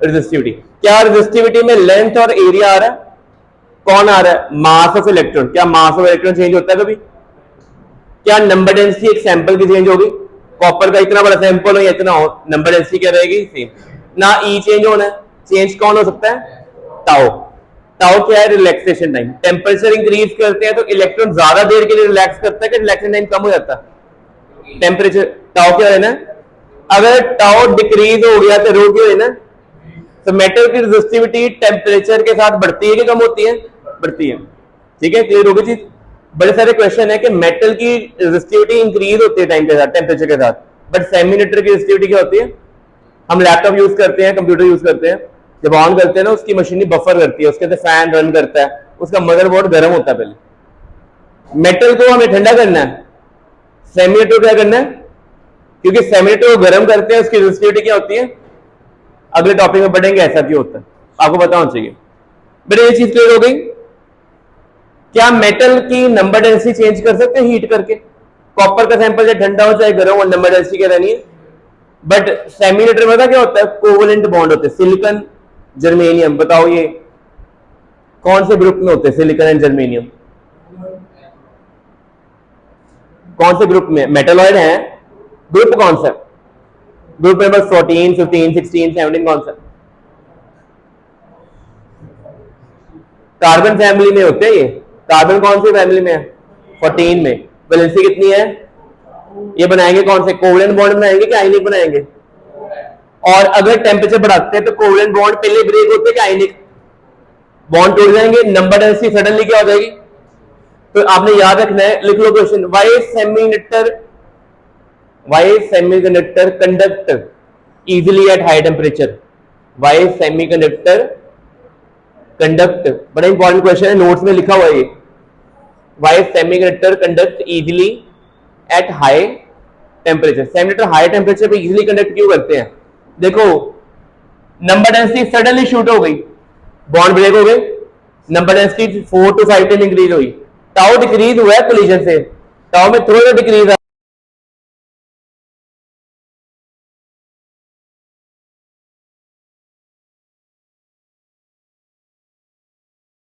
रेजिस्टिविटी। क्या रेजिस्टिविटी में लेंथ और एरिया आ रहा है? कौन आ रहा है? Mass of electron. क्या मास ऑफ इलेक्ट्रॉन चेंज होता है कभी? क्या नंबर डेंसिटी एक सैंपल की चेंज होगी? कॉपर का इतना बड़ा सैंपल हो या इतना हो, नंबर डेंसिटी क्या रहेगी? सेम ना। ई चेंज होना है, चेंज कौन हो सकता है? टाउ। टाउ क्या है? Relaxation time. टेम्परेचर इंक्रीज करते हैं तो इलेक्ट्रॉन ज्यादा देर के लिए रिलैक्स करता है कि रिलैक्सेशन टाइम कम हो जाता है? टेम्परेचर। टाउ क्या है ना, अगर टाउ डिक्रीज हो गया तो रो क्या है ना। तो मेटल की रेजिस्टिविटी टेम्परेचर के साथ बढ़ती है कि कम होती है? बढ़ती है, ठीक है। क्लियर होगी चीज। बड़े सारे क्वेश्चन है कि मेटल की रेजिस्टिविटी इंक्रीज होती है टाइम के साथ, टेम्परेचर के साथ, बट सेमीकंडक्टर की रेजिस्टिविटी क्या होती है? हम लैपटॉप यूज करते हैं, कंप्यूटर यूज करते हैं, जब ऑन करते हैं ना उसकी मशीनरी बफर करती है, उसके अंदर फैन रन करता है, उसका मदरबोर्ड गर्म होता है पहले। मेटल को हमें ठंडा करना है, सेमीकंडक्टर क्या करना है? क्योंकि सेमीकंडक्टर को गर्म करते हैं, उसकी रेजिस्टिविटी क्या होती है? अगले टॉपिक में पढ़ेंगे ऐसा क्यों होता है, आपको पता होना चाहिए। बेटे ये चीज क्लियर हो गई। क्या मेटल की नंबर डेंसिटी चेंज कर सकते हैं हीट करके? कॉपर का सैंपल चाहे ठंडा हो चाहे गर्म हो, नंबर डेंसिटी क्या रहनी है? बट सेमीकंडक्टर में क्या होता है? कोवेलेंट बॉन्ड होते हैं, सिलिकॉन जर्मेनियम। बताओ ये कौन से ग्रुप में होते हैं? सिलिकॉन एंड जर्मेनियम कौन से ग्रुप में? मेटलॉइड है। ग्रुप कौन सा? ग्रुप नंबर 14, 15, 16, 17 कौन सा? कार्बन फैमिली में होते हैं ये। कार्बन कौन सी फैमिली में है? 14 में। वैलेंसी कितनी है? ये बनाएंगे कौन से? कोवेलेंट बॉन्ड बनाएंगे कि आयनिक बनाएंगे? और अगर टेम्परेचर बढ़ाते हैं तो कोवेलेंट बॉन्ड पहले ब्रेक होते हैं कि आयनिक बॉन्ड टूट जाएंगे, नंबर डेंसिटी सडनली क्या हो जाएगी? तो आपने याद रखना है, लिख लो question. Why semiconductor conduct easily at high temperature? Why semiconductor conduct, बड़ा इंपॉर्टेंट क्वेश्चन है, नोट्स में लिखा हुआ है ये। Why semiconductor conduct easily at high temperature? Semiconductor high temperature पे इजिली कंडक्ट क्यों करते हैं? देखो, नंबर डेंसिटी सडनली शूट हो गई, बॉन्ड ब्रेक हो गए, नंबर डेंसिटी 4 to 5 10 इंक्रीज हुई, टाउ डिक्रीज हुआ है कोलिजन से, टाउ में थोड़ा डिक्रीज